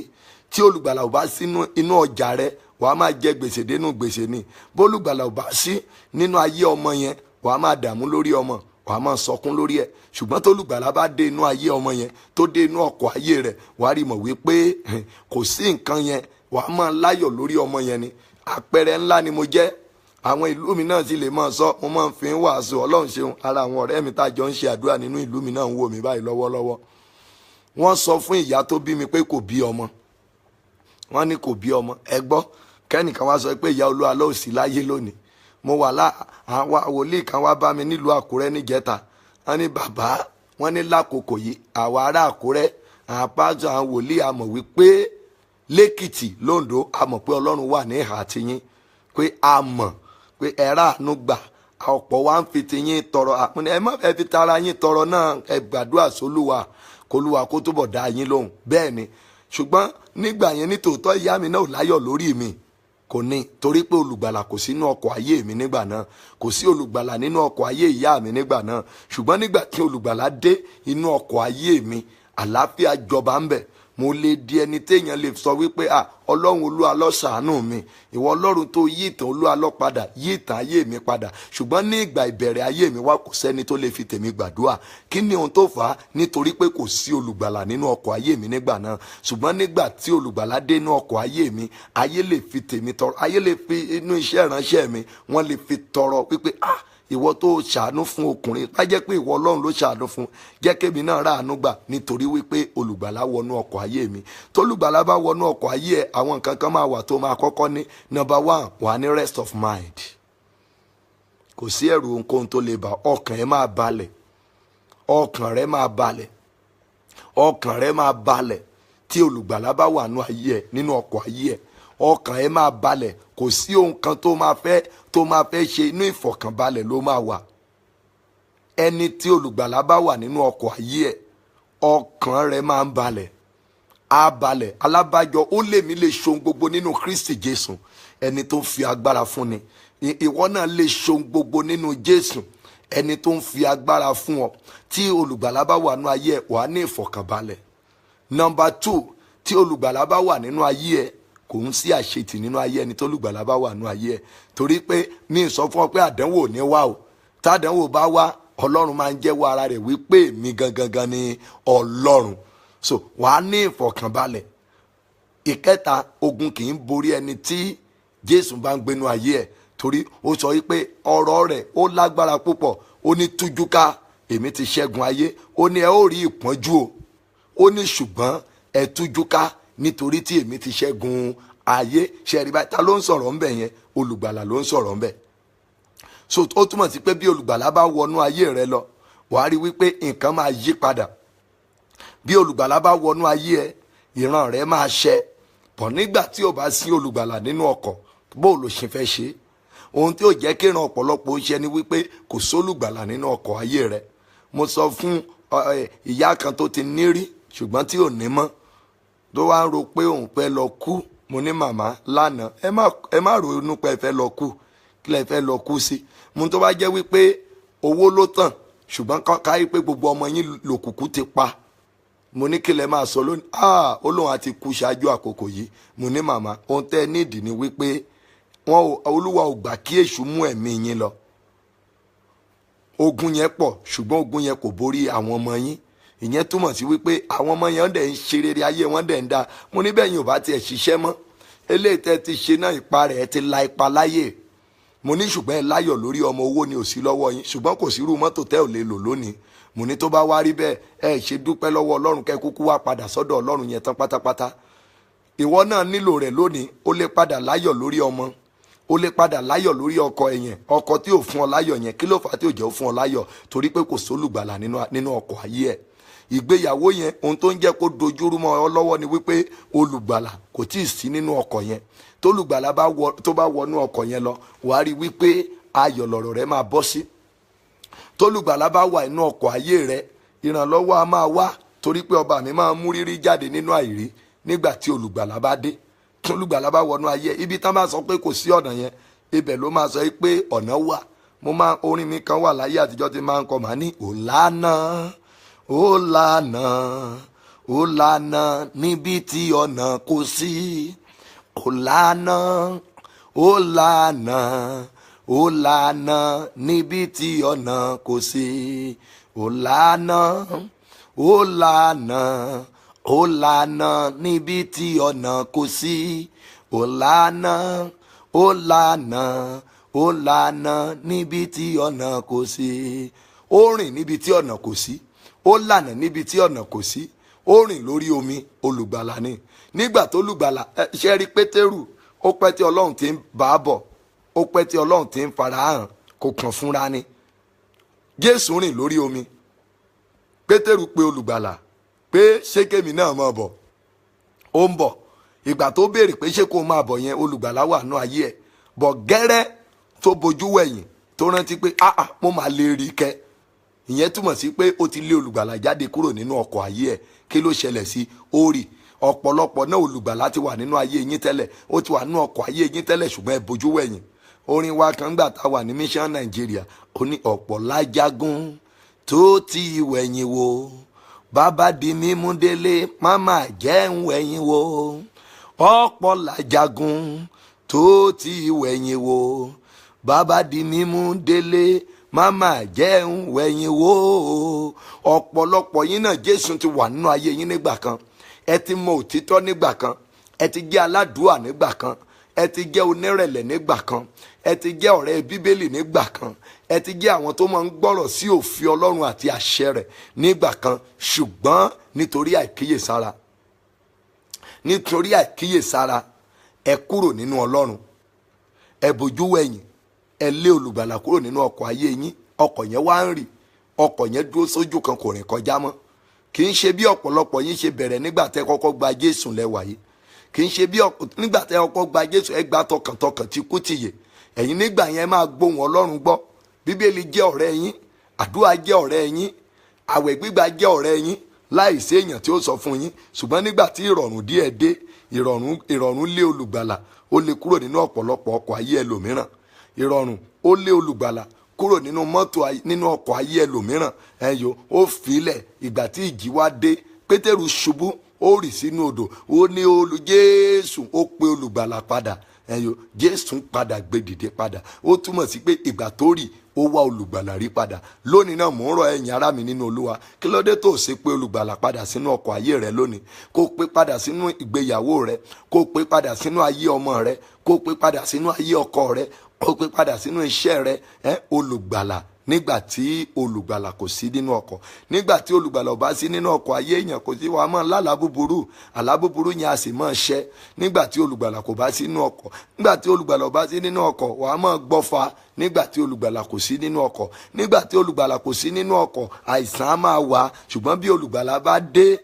Tí olùgbàlà ò bá sí inú ọjà rẹ, wàá máa jẹ gbèsè dénú gbèsè ni. Bólùgbàlà ò bá sí nínú ayé ọmọ yẹn, wàá máa dààmú lórí ọmọ, wàá máa sọkún lórí ẹ̀. Ṣùgbọ́n tólùgbàlà bá dé inú ayé ọmọ yẹn, tó dé inú ọkọ̀ ayé rẹ̀, wàá rí mọ̀ wípé kò sí nǹkan yẹn, wàá máa láyọ̀ lórí ọmọ yẹn ni. Àpẹẹrẹ ńlá ni mo jẹ́. Àwọn ìlú mi náà sì lè máa sọ, mo máa ń fi wàásù. Ọlọ́run ṣeun, ara àwọn ọ̀rẹ́ mi tá jọ ń ṣe àdúrà nínú ìlú mi náà ń wò mí báyìí lọ́wọ́lọ́wọ́. Wọ́n sọ fún ìyá tó bí mi pé kò bí ọmọ. Wọ́n ní kò bí ọmọ. Ẹ gbọ́, kẹ́nìkan wá sọ pé ìyá Olúwa ló sì láyé lónìí. Mo wà àwọn wòlíì kan wá bá mi nílùú Àkúrẹ́ níjẹta. Wọ́n ní bàbá, wọ́n ní lákòókò yìí àwa ará Àkúrẹ́, àwọn pásítọ̀, àwọn wòlíì a mọ̀ wípé lẹ́kìtì lóńdó a mọ̀ pé Ọlọ́run wà ní ìhà tiyín. pé a mọ̀ pé ẹ ráàánú gbà, ọ̀pọ̀ wa ń fi tiyín tọrọ, ẹ má ẹ fi tara yín tọrọ náà, ẹ gbàdúrà sólúwa kólúwa kó túbọ̀ dá yín lóhùn. Bẹ́ẹ̀ ni, ṣùgbọ́n nígbà yẹn nítòótọ́ ìyá mi náà ò láyọ̀ lórí mi, kò ní, torí pé olùgbàlà kò sí inú ọkọ̀ ayé mi nígbà náà, kò sí olùgbàlà nínú ọkọ̀ ayé ìyá mi nígbà náà. Ṣùgbọ́n nígbà tí olùgbàlà dé inú ọkọ̀ ayé mi, àlàáfíà jọba ń bẹ̀. Mo lè di ẹni téèyàn lè sọ wípé ọlọ́run olúwa ló ṣàánú mi, ìwọ ọlọ́run tó yí ìtàn olúwa ló padà, yí ìtàn ayé mi padà. Ṣùgbọ́n ní ìgbà ìbẹ̀rẹ̀ ayé mi wá kò sẹ́ni tó lè fi tèmi gbàdúrà. Kí ni ohun tó fà á? Nítorí pé kò sí olùgbàlà nínú ọkọ̀ ayé mi nígbà náà. Ṣùgbọ́n nígbà tí olùgbàlà dé inú ọkọ̀ ayé mi, ayé lè fi tèmi tọrọ, ayé lè fi inú iṣẹ́ ìránṣẹ́ mi, wọ́n lè fi tọrọ wípé ìwọ tó ṣàánú fún ọkùnrin, bá jẹ́ pé ìwọ ọlọ́run ló ṣàánú fún, jẹ́ kémi náà ráàánú gbà, nítorí wípé olùgbàlà wọnú ọkọ̀ ayé mi. Tólùgbàlà bá wọnú ọkọ̀ ayé ẹ, àwọn nǹkan kan máa wà tó máa kọ́kọ́ ní. Number 1, wà ní rest of mind. Kò sí ẹ̀rù ohunkóhun tó lè bà, ọkàn ẹ máa balẹ̀, ọkàn rẹ máa balẹ̀, ọkàn rẹ máa balẹ̀. Tí olùgbàlà bá wà nínú ayé ẹ, nínú ọkọ̀ ayé ẹ, ọkàn ẹ máa balẹ̀. Kò sí ohun kan tó máa fẹ́ ṣe, inú ìfọ̀kànbalẹ̀ ló máa wà. Ẹni tí olùgbàlà bá wà nínú ọkọ̀ ayé ẹ̀, ọkàn rẹ̀ máa ń balẹ̀, á balẹ̀. Alábàjọ ó lèmi lè ṣohun gbogbo nínú Kristi Jésù, ẹni tó ń fi agbára fún ni. Ìwọ náà lè ṣohun gbogbo nínú Jésù, ẹni tó ń fi agbára fún ọ. Tí olùgbàlà bá wà nínú ayé ẹ̀, wà ní ìfọ̀kànbalẹ̀. Number 2, tí olùgbàlà bá wà nínú ayé ẹ̀, kò ń sí àṣetì nínú ayé ẹni tó lùgbàlà bá wà nínú ayé ẹ. Torí pé mi sọ fún ọ pé àdánwò ní wá o, tádánwò bá wá, ọlọ́run máa ń jẹ́wọ́ ara rẹ̀ wípé mi gangan ni ọlọ́run. So wàá ní ìfọ̀kànbalẹ̀. Ìkẹta, ogun kì í borí ẹni tí Jésù bá ń gbénú ayé ẹ, torí ó sọ wípé ọ̀rọ̀ rẹ̀ ó lágbára púpọ̀. Ó ní tújúká, èmi ti ṣẹ́gun ayé. Ó ní ẹ ó rí ìpọ́njú o, ó ní ṣùgbọ́n ẹ tújúká, nítorí tí èmi ti ṣẹ́gun ayé. Ṣẹ̀rí báyìí, ta ló ń sọ̀rọ̀ ńbẹ̀ yẹn? Olùgbàlà ló ń sọ̀rọ̀ ńbẹ̀. So ó túmọ̀ sí pé bí olùgbàlà bá wọnú ayé rẹ lọ, wàá rí wípé nǹkan máa yí padà. Bí olùgbàlà bá wọnú ayé ẹ, ìran rẹ máa ṣẹ. Bọ̀ nígbà tí ò bá sí olùgbàlà nínú ọkọ̀, bó ló ṣe fẹ́ ṣe? Ohun tí ó jẹ́ kí ìran ọ̀pọ̀lọpọ̀ ṣe ni wípé kò sólùgbàlà nínú ọkọ̀ ayé rẹ. Mo sọ fún ìyá kan tó ti ní rí ṣùgbọ́n tí ò ní mọ́, tó wá ń ro pé òun fẹ́ lọ kú. Mo ní màmá lánàá, ẹ má ronú pé ẹ fẹ́ lọ kú. Kí lẹ fẹ́ lọ kú sí? Mo tó bá jẹ́ wípé owó ló tàn, ṣùgbọ́n káyí pé gbogbo ọmọ yín lòkùnkùn ti pa. Mo ní kí lẹ máa sọ lónìí? Olóhùn àti kú ṣáájú àkókò yìí. Mo ní màmá, ohun tẹ́ nídìí ni wípé Olúwa ò gbà kí èṣù mú ẹ̀mí yín lọ. Ogun yẹn pọ̀, ṣùgbọ́n ogun yẹn kò borí àwọn ọmọ yín. Ìyẹn túmọ̀ sí wípé àwọn ọmọ yẹn dẹ̀ ń ṣe rere, ayé wọn dẹ̀ ń dá. Mo ní bẹ́ẹ̀ yín ò bá tiẹ̀ ṣiṣẹ́ mọ́, eléyìí tẹ́ ti ṣe náà, ipa rẹ̀ ti la ipa láyè. Mo ní ṣùgbọ́n ẹ láyọ̀ lórí ọmọ, owó ni ò sí lọ́wọ́ yín, ṣùgbọ́n kò sí irú mọ́tò tẹ́ ò lè lò lónìí. Mo ní tó bá wá rí bẹ́ẹ̀, ẹ ṣe dúpẹ́ lọ́wọ́ Ọlọ́run, kẹ́ kúkú wá padà sọ́dọ̀ Ọlọ́run yẹn tán pátápátá. Ìwọ náà nílò rẹ̀ lónìí. Ó lè padà láyọ̀ lórí ọmọ, ó lè padà láyọ̀ lórí ọkọ ẹ̀yẹn, ọkọ tí ò fún ọ láyọ̀ yẹn. Kí ló fà á tí ò jẹ́ ó fún ọ láyọ̀? Torí pé kò sólùgbàlà nínú ọkọ̀ ayé ẹ̀. Ìgbéyàwó yẹn, ohun tó ń jẹ́ kó dojúrú mọ́ ọ lọ́wọ́ ni wípé olùgbàlà kò tíì sí nínú ọkọ̀ yẹn. Tólùgbàlà tó bá wọnú ọkọ̀ yẹn lọ, wàá rí wípé ayọ̀ lọ̀rọ̀ rẹ máa bọ́ sí. Tólùgbàlà bá wà nínú ọkọ̀ ayé rẹ, ìrànlọ́wọ́ a máa wá, torí pé ọba mi máa mú rírí jáde nínú àìrí nígbà tí olùgbàlà bá dé. Tólùgbàlà bá wọnú ayé, ibi tán bá sọ pé kò sí ọ̀nà yẹn, ibẹ̀ ló máa sọ pé ọ̀nà wà. Orin mi kan wà láyé àtijọ́ tí máa ń kọ, màá ní òlànà, òlànà, òlànà níbi tí ọ̀nà kò sí. Òlànà, òlànà, òlànà níbi tí ọ̀nà kò sí. Òlànà, òlànà, òlànà níbi tí ọ̀nà kò sí. Òlànà, òlànà, òlànà níbi tí ọ̀nà kò sí. Ó rìn níbi tí ọ̀nà kò sí, ó lànà níbi tí ọ̀nà kò sí. Ó rìn lórí omi, olùgbàlà ni. Nígbà tó lùgbàlà, ṣe rí Pétérù, ó pẹ́ tí Ọlọ́run ti ń bá a bọ̀, ó pẹ́ tí Ọlọ́run ti ń fara hàn, kò kàn fúnra ni. Jésù rìn lórí omi. Pétérù pe olùgbàlà pé ṣé kémi náà máa bọ̀? Ó ń bọ̀. Ìgbà tó béèrè pé ṣé kó máa bọ̀ yẹn, olùgbàlà wà nú ayé ẹ̀. bọ̀ gẹ́rẹ́ tó bojú wẹ̀yìn tó rántí pé mo máa lè rí kẹ́, ìyẹn túmọ̀ sí pé ó ti lé olùgbàlà jáde kúrò nínú ọkọ̀ ayé ẹ̀. Kí ló ṣẹlẹ̀ sí? Ó rí ọ̀pọ̀lọpọ̀ náà olùgbàlà ti wà nínú ayé yín tẹ́lẹ̀, ó ti wà nínú ọkọ̀ ayé yín tẹ́lẹ̀, ṣùgbọ́n ẹ bojú wẹ̀yìn. Orin wa kan gbà tá a wà ní Mission Nigeria, ó ní ọ̀pọ̀ lájagun tó ti wẹ̀yìn wò, bàbá di mímú délé máma jẹ́ ń wẹ̀yìn wò. Ọ̀pọ̀ lájagun tó ti wẹ̀yìn wò, bàbá di mímú délé máma jẹ́ ń wẹ̀yìn wò. Ọ̀pọ̀lọpọ̀ yín náà Jésù ti wà nínú ayé yín nígbà kan, ẹ ti mọ òtítọ́ nígbà kan, ẹ ti jẹ́ aládùúà nígbà kan, ẹ ti jẹ́ onírẹ̀lẹ̀ nígbà kan, ẹ ti jẹ́ ọ̀rẹ́ Bíbélì nígbà kan, ẹ ti jẹ́ àwọn tó máa ń gbọ́rọ̀ sí òfin Ọlọ́run àti àṣẹ rẹ̀ nígbà kan. Ṣùgbọ́n nítorí àìkíyèsára ẹ kúrò nínú Ọlọ́run, ẹ bojú wẹ̀yìn, ẹ lé olùgbàlà kúrò nínú ọkọ̀ ayé yín. Ọkọ̀ yẹn wá ń rì, ọkọ̀ yẹn dúró sójú kan kò rìn kọjá mọ́. Kì í ṣe bí ọ̀pọ̀lọpọ̀ yín ṣe bẹ̀rẹ̀ nígbà tẹ́ kọ́kọ́ gba Jésù lẹ́wà yìí. Kì í ṣe bí nígbà tẹ́ kọ́kọ́ gba Jésù ẹ gba tọkàntọkàn tí kú tìyè. Ẹ̀yin nígbà yẹn máa gbóhùn Ọlọ́run gbọ́. Bíbélì jẹ́ ọ̀rẹ́ yín, àdúrà jẹ́ ọ̀rẹ́ yín, àwẹ̀ gbígbà jẹ́ ọ̀rẹ́ yín, láìsí èèyàn tí ó sọ fún yín. Ṣùgbọ́n nígbà tí ìrọ̀rùn díẹ̀ dé, ìrọ̀rùn lé olùgbàlà, ó lè kúrò nínú ọ̀pọ̀lọpọ̀ ọkọ̀ ayé ẹlòmíràn. Ìrọ̀rùn ó lé olùgbàlà kúrò nínú ọkọ̀ ayé ẹlòmíràn. Ó filẹ̀. Ìgbà tí ìjì wá dé, Pétérù ṣubú, ó rì sínú odò, ó ní Jésù, ó pe olùgbàlà padà. Jésù padà gbé dìde padà. Ó túmọ̀ sí pé ìgbà tó rì, ó wá olùgbàlà rí padà. Lónìí náà mò ń rọ̀ ẹ̀yin ará mi nínú Olúwa, kí ló dé tó ṣe pé olùgbàlà padà sínú ọkọ̀ ayé rẹ lónìí? Kó pé padà sínú ìgbéyàwó rẹ, kó pé padà sínú ayé ọmọ rẹ, kó pé padà sínú ayé ọkọ rẹ, kó pé padà sínú iṣẹ́ rẹ. Olùgbàlà, nígbà tí olùgbàlà kò sí nínú ọkọ̀, nígbà tí olùgbàlà ò bá sí nínú ọkọ̀ ayé èèyàn, kò sí wàá mọ̀ lálàá búburú, àlá búburú yẹn a sì mọ̀ ṣẹ. Nígbà tí olùgbàlà kò bá sí nínú ọkọ̀, nígbà tí olùgbàlà ò bá sí nínú ọkọ̀, wàá mọ̀ gbọ́fà. Nígbà tí olùgbàlà kò sí nínú ọkọ̀, nígbà tí olùgbàlà kò sí nínú ọkọ̀, àìsàn á máa wà. Ṣùgbọ́n bí olùgbàlà bá dé,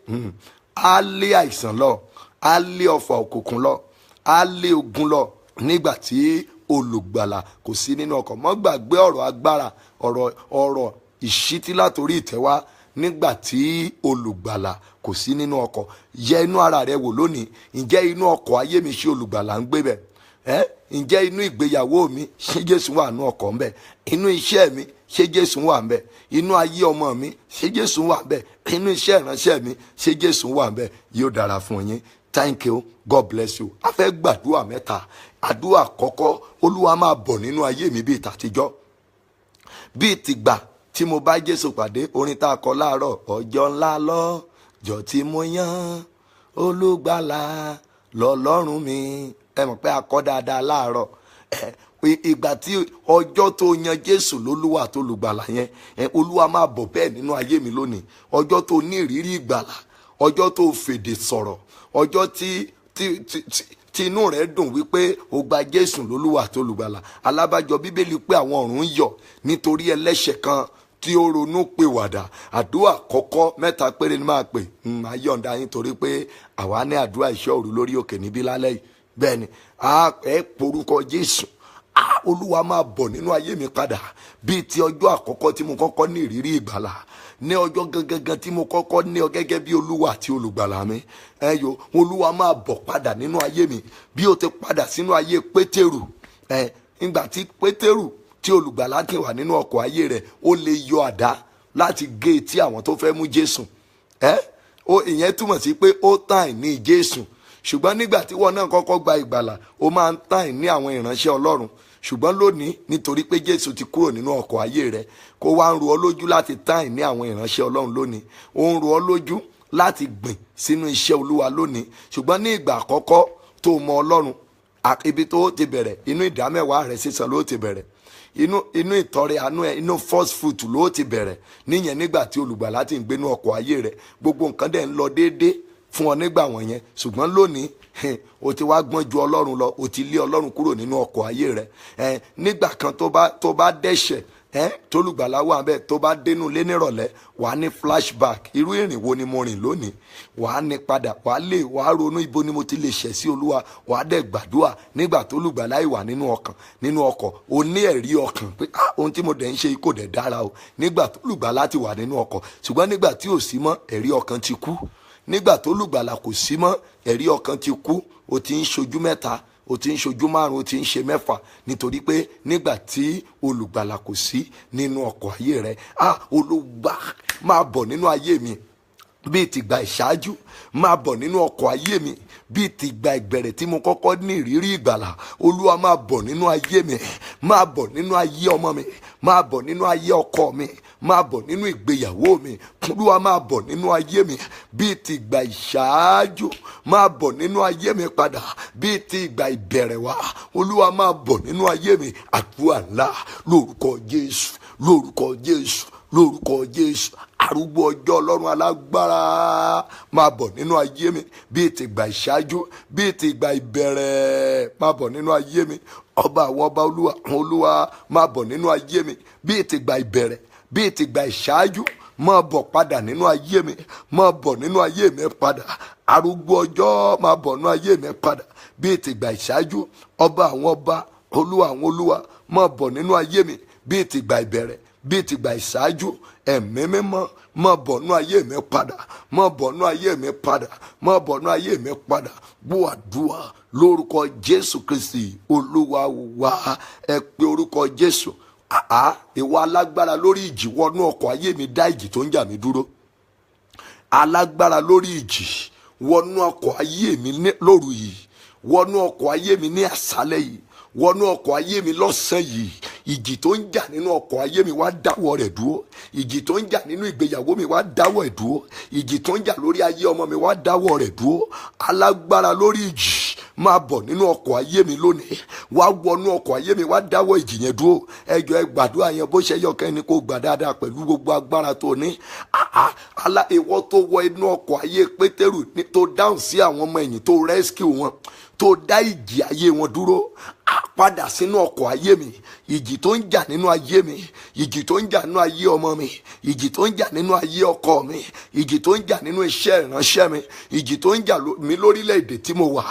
á lé àìsàn lọ, á lé ọfà òkùnkùn lọ, á lé ogun lọ. Nígbà tí olùgbàlà kò sí nínú ọkọ̀, mọ́ gbàgbé ọ̀rọ̀ agbára, ọ̀rọ̀ ìṣítí látòrí ìtẹ́wá. Nígbà tí olùgbàlà kò sí nínú ọkọ̀, yẹ inú ara rẹ wò lónìí. Ǹjẹ́ inú ọkọ̀ ayé mi ṣé olùgbàlà ń gbé bẹ̀? Ǹjẹ́ inú ìgbéyàwó mi ṣé Jésù wà nínú ọkọ̀ ńbẹ̀? Inú iṣẹ́ mi ṣé Jésù wà ńbẹ̀? Inú ayé ọmọ mi ṣé Jésù wà ńbẹ̀? Inú iṣẹ́ ìránṣẹ́ mi ṣé Jésù wà ńbẹ̀? Yóò dára fún yín. Thank you. God bless you. A fẹ́ gbàdúrà mẹ́ta. Àdúrà àkọ́kọ́, Olúwa máa bọ̀ nínú ayé mi bíi tàtijọ́, bíi tìgbà tí mo bá Jésù pàdé. Orin tá a kọ láàárọ̀, ọjọ́ ńlá lọ́jọ́ tí mo yàn olùgbàlà lọ́lọ́run mi. Ẹ mọ̀ pé a kọ dáadáa láàárọ̀. Ìgbà tí ọjọ́ tó yan Jésù lólúwa tó olùgbàlà yẹn, Olúwa máa bọ̀ bẹ́ẹ̀ nínú ayé mi lónìí. Ọjọ́ tó ní ìrírí ìgbàlà, ọjọ́ tó fèdè sọ̀rọ̀, ọjọ́ tí inú rẹ̀ dùn wípé ó gba Jésù lólúwa àti olùgbàlà. Alábàjọ Bíbélì pé àwọn ọ̀run ń yọ̀ nítorí ẹlẹ́ṣẹ̀ kan tí ó ronú pìwàdà. Àdúrà kọ́kọ́ mẹ́ta péré ni máa pè. Máa yọ̀ǹda yín torí pé àwa ní àdúrà ìṣọ́ òru lórí òkè níbí lálẹ́ yìí. Bẹ́ẹ̀ ni a pẹ́ porúkọ Jésù. Olúwa máa bọ̀ nínú ayé mi padà bíi ti ọjọ́ àkọ́kọ́ tí mo kọ́kọ́ ní ìrírí ìgbàlà, ní ọjọ́ gangan tí mo kọ́kọ́ ní ọ gẹ́gẹ́ bí olúwa àti olùgbàlà mi. Olúwa máa bọ̀ padà nínú ayé mi bí ó ti padà sínú ayé Pétérù. Nígbà tí Pétérù tí olùgbàlà ti wà nínú ọkọ̀ ayé rẹ̀, ó lè yọ àdá láti gé etí àwọn tó fẹ́ mú Jésù. Ìyẹn túmọ̀ sí pé ó tàn ní Jésù. Ṣùgbọ́n nígbà tí wọn náà kọ́kọ́ gba ìgbàlà, ó máa ń tàn ní àwọn ìránṣẹ́ Ọlọ́run. Ṣùgbọ́n lónìí, nítorí pé Jésù ti kúrò nínú ọkọ̀ ayé rẹ̀, kó wá ń ro ọ lójú láti tàn ní àwọn ìránṣẹ́ Ọlọ́run lónìí. Ó ń ro ọ lójú láti gbìn sínú iṣẹ́ Olúwa lónìí. Ṣùgbọ́n ní ìgbà àkọ́kọ́ tó mọ Ọlọ́run, ibi tó ti bẹ̀rẹ̀, inú ìdámẹ́wàá rẹ̀ sísan ló ti bẹ̀rẹ̀. Inú ìtọrẹ àánú ẹ, inú first fruit ló ti bẹ̀rẹ̀. Níyẹn nígbà tí olùgbàlà ti ń gbénú ọkọ̀ ayé rẹ̀, gbogbo nǹkan dẹ̀ ń lọ déédéé fún ọ nígbà wọ̀nyẹn. Ṣùgbọ́n lónìí, o ti wá gbọ́n ju Ọlọ́run lọ, o ti lé Ọlọ́run kúrò nínú ọkọ̀ ayé rẹ̀. Nígbà kan tó bá dẹ́ṣẹ̀, tólùgbàlà wà bẹ́ẹ̀, tó bá dénú lé nírọ̀lẹ́ wà á ní flashback, irú ìrìn wo ni mo rìn lónìí, wà á ní padà, wà á ronú ibo ni mo ti lè ṣẹ̀ sí Olúwa, wà á dẹ̀ gbàdúrà. Nígbà tólùgbàlà ìwà nínú ọkọ̀, o ní ẹ̀rí ọkàn pé ohun tí mo dẹ̀ ń ṣe kò dẹ̀ dára o. Nígbà tólùgbàlà ti wà nínú ọkọ̀, ṣùgbọ́n nígbà tí ò sí mọ́, ẹ̀rí ọkàn ti kú. Nígbà tólùgbàlà kò sí mọ́, ẹ̀rí ọkàn ti kú. O ti ń ṣojú mẹ́ta, o ti ń ṣojú márùn, o ti ń ṣe mẹ́fà, nítorí pé nígbà tí olùgbàlà kò sí nínú ọkọ̀ ayé rẹ, Olúwa máa bọ̀ nínú ayé mi bíi tìgbà ìṣáájú, máa bọ̀ nínú ọkọ̀ ayé mi bíi tìgbà ìbẹ̀rẹ̀ tí mo kọ́kọ́ ní ìrírí ìgbàlà. Olúwa máa bọ̀ nínú ayé mi, máa bọ̀ nínú ayé ọmọ mi, máa bọ̀ nínú ayé ọkọ mi, máa bọ̀ nínú ìgbéyàwó mi. Olúwa máa bọ̀ nínú ayé mi bíi tìgbà ìṣáájú, máa bọ̀ nínú ayé mi padà bíi tìgbà ìbẹ̀rẹ̀ wá. Olúwa máa bọ̀ nínú ayé mi. Àdúrà ńlá lórúkọ Jésù, lórúkọ Jésù, lórúkọ Jésù. Arúgbó ọjọ́ Ọlọ́run alágbára máa bọ̀ nínú ayé mi bíi tìgbà ìṣáájú, bíi tìgbà ìbẹ̀rẹ̀, máa bọ̀ nínú ayé mi. Ọba àwọn ọba, Olúwa àwọn olúwa, máa bọ̀ nínú ayé mi bíi tìgbà ìbẹ̀rẹ̀, bíi tìgbà ìṣáájú. Máa bọ̀ padà nínú ayé mi, máa bọ̀ nínú ayé mi padà. Arúgbó ọjọ́ máa bọ̀ nínú ayé mi padà bíi tìgbà ìṣáájú. Ọba àwọn ọba, Olúwa àwọn olúwa, máa bọ̀ nínú ayé mi bíi tìgbà ìbẹ̀rẹ̀, bíi tìgbà ìṣáájú. Ẹ̀mí mímọ́ máa bọ̀ nínú ayé mi padà, máa bọ̀ nínú ayé mi padà, máa bọ̀ nínú ayé mi padà. Gbọ́ àdúrà lórúkọ Jésù Kristi Olúwa wa. Ẹ pe orúkọ Jésù. Ìwọ alágbára lórí ìjì, wọnú ọkọ̀ ayé mi, dá ìjì tó ń jà mí dúró. Alágbára lórí ìjì, wọnú ọkọ̀ ayé mi lóru yìí, wọnú ọkọ̀ ayé mi ní àṣálẹ́ yìí, wọnú ọkọ̀ ayé mi lọ́sàn yìí. Ìjì tó ń jà nínú ọkọ̀ ayé mi, wá dáwọ́ rẹ̀ dúró. Ìjì tó ń jà nínú ìgbéyàwó mi, wá dáwọ́ ẹ̀ dúró. Ìjì tó ń jà lórí ayé ọmọ mi, wá dáwọ́ rẹ̀ dúró. Alágbára lórí ìjì, máa bọ̀ nínú ọkọ̀ ayé mi lónìí, wá wọnú ọkọ̀ ayé mi, wá dáwọ́ ìjì yẹn dúró. Ẹ jọ̀ọ́ ẹ gbàdúrà yẹn bó ṣe yọkẹ́ ni kó gbà dáadáa pẹ̀lú gbogbo agbára tó ní. Ìwọ tó wọ inú ọkọ̀ ayé Pétérù, tó dáhùn sí àwọn ọmọ ẹ̀yìn, tó rescue wọn, tó dá ìjì ayé wọn dúró. Padà sínú ọkọ̀ ayé mi. Ìjì tó ń jà nínú ayé mi, ìjì tó ń jà nínú ayé ọmọ mi, ìjì tó ń jà nínú ayé ọkọ mi, ìjì tó ń jà nínú iṣẹ́ ìránṣẹ́ mi, ìjì tó ń jà mí lórílẹ̀‐èdè tí mo wà.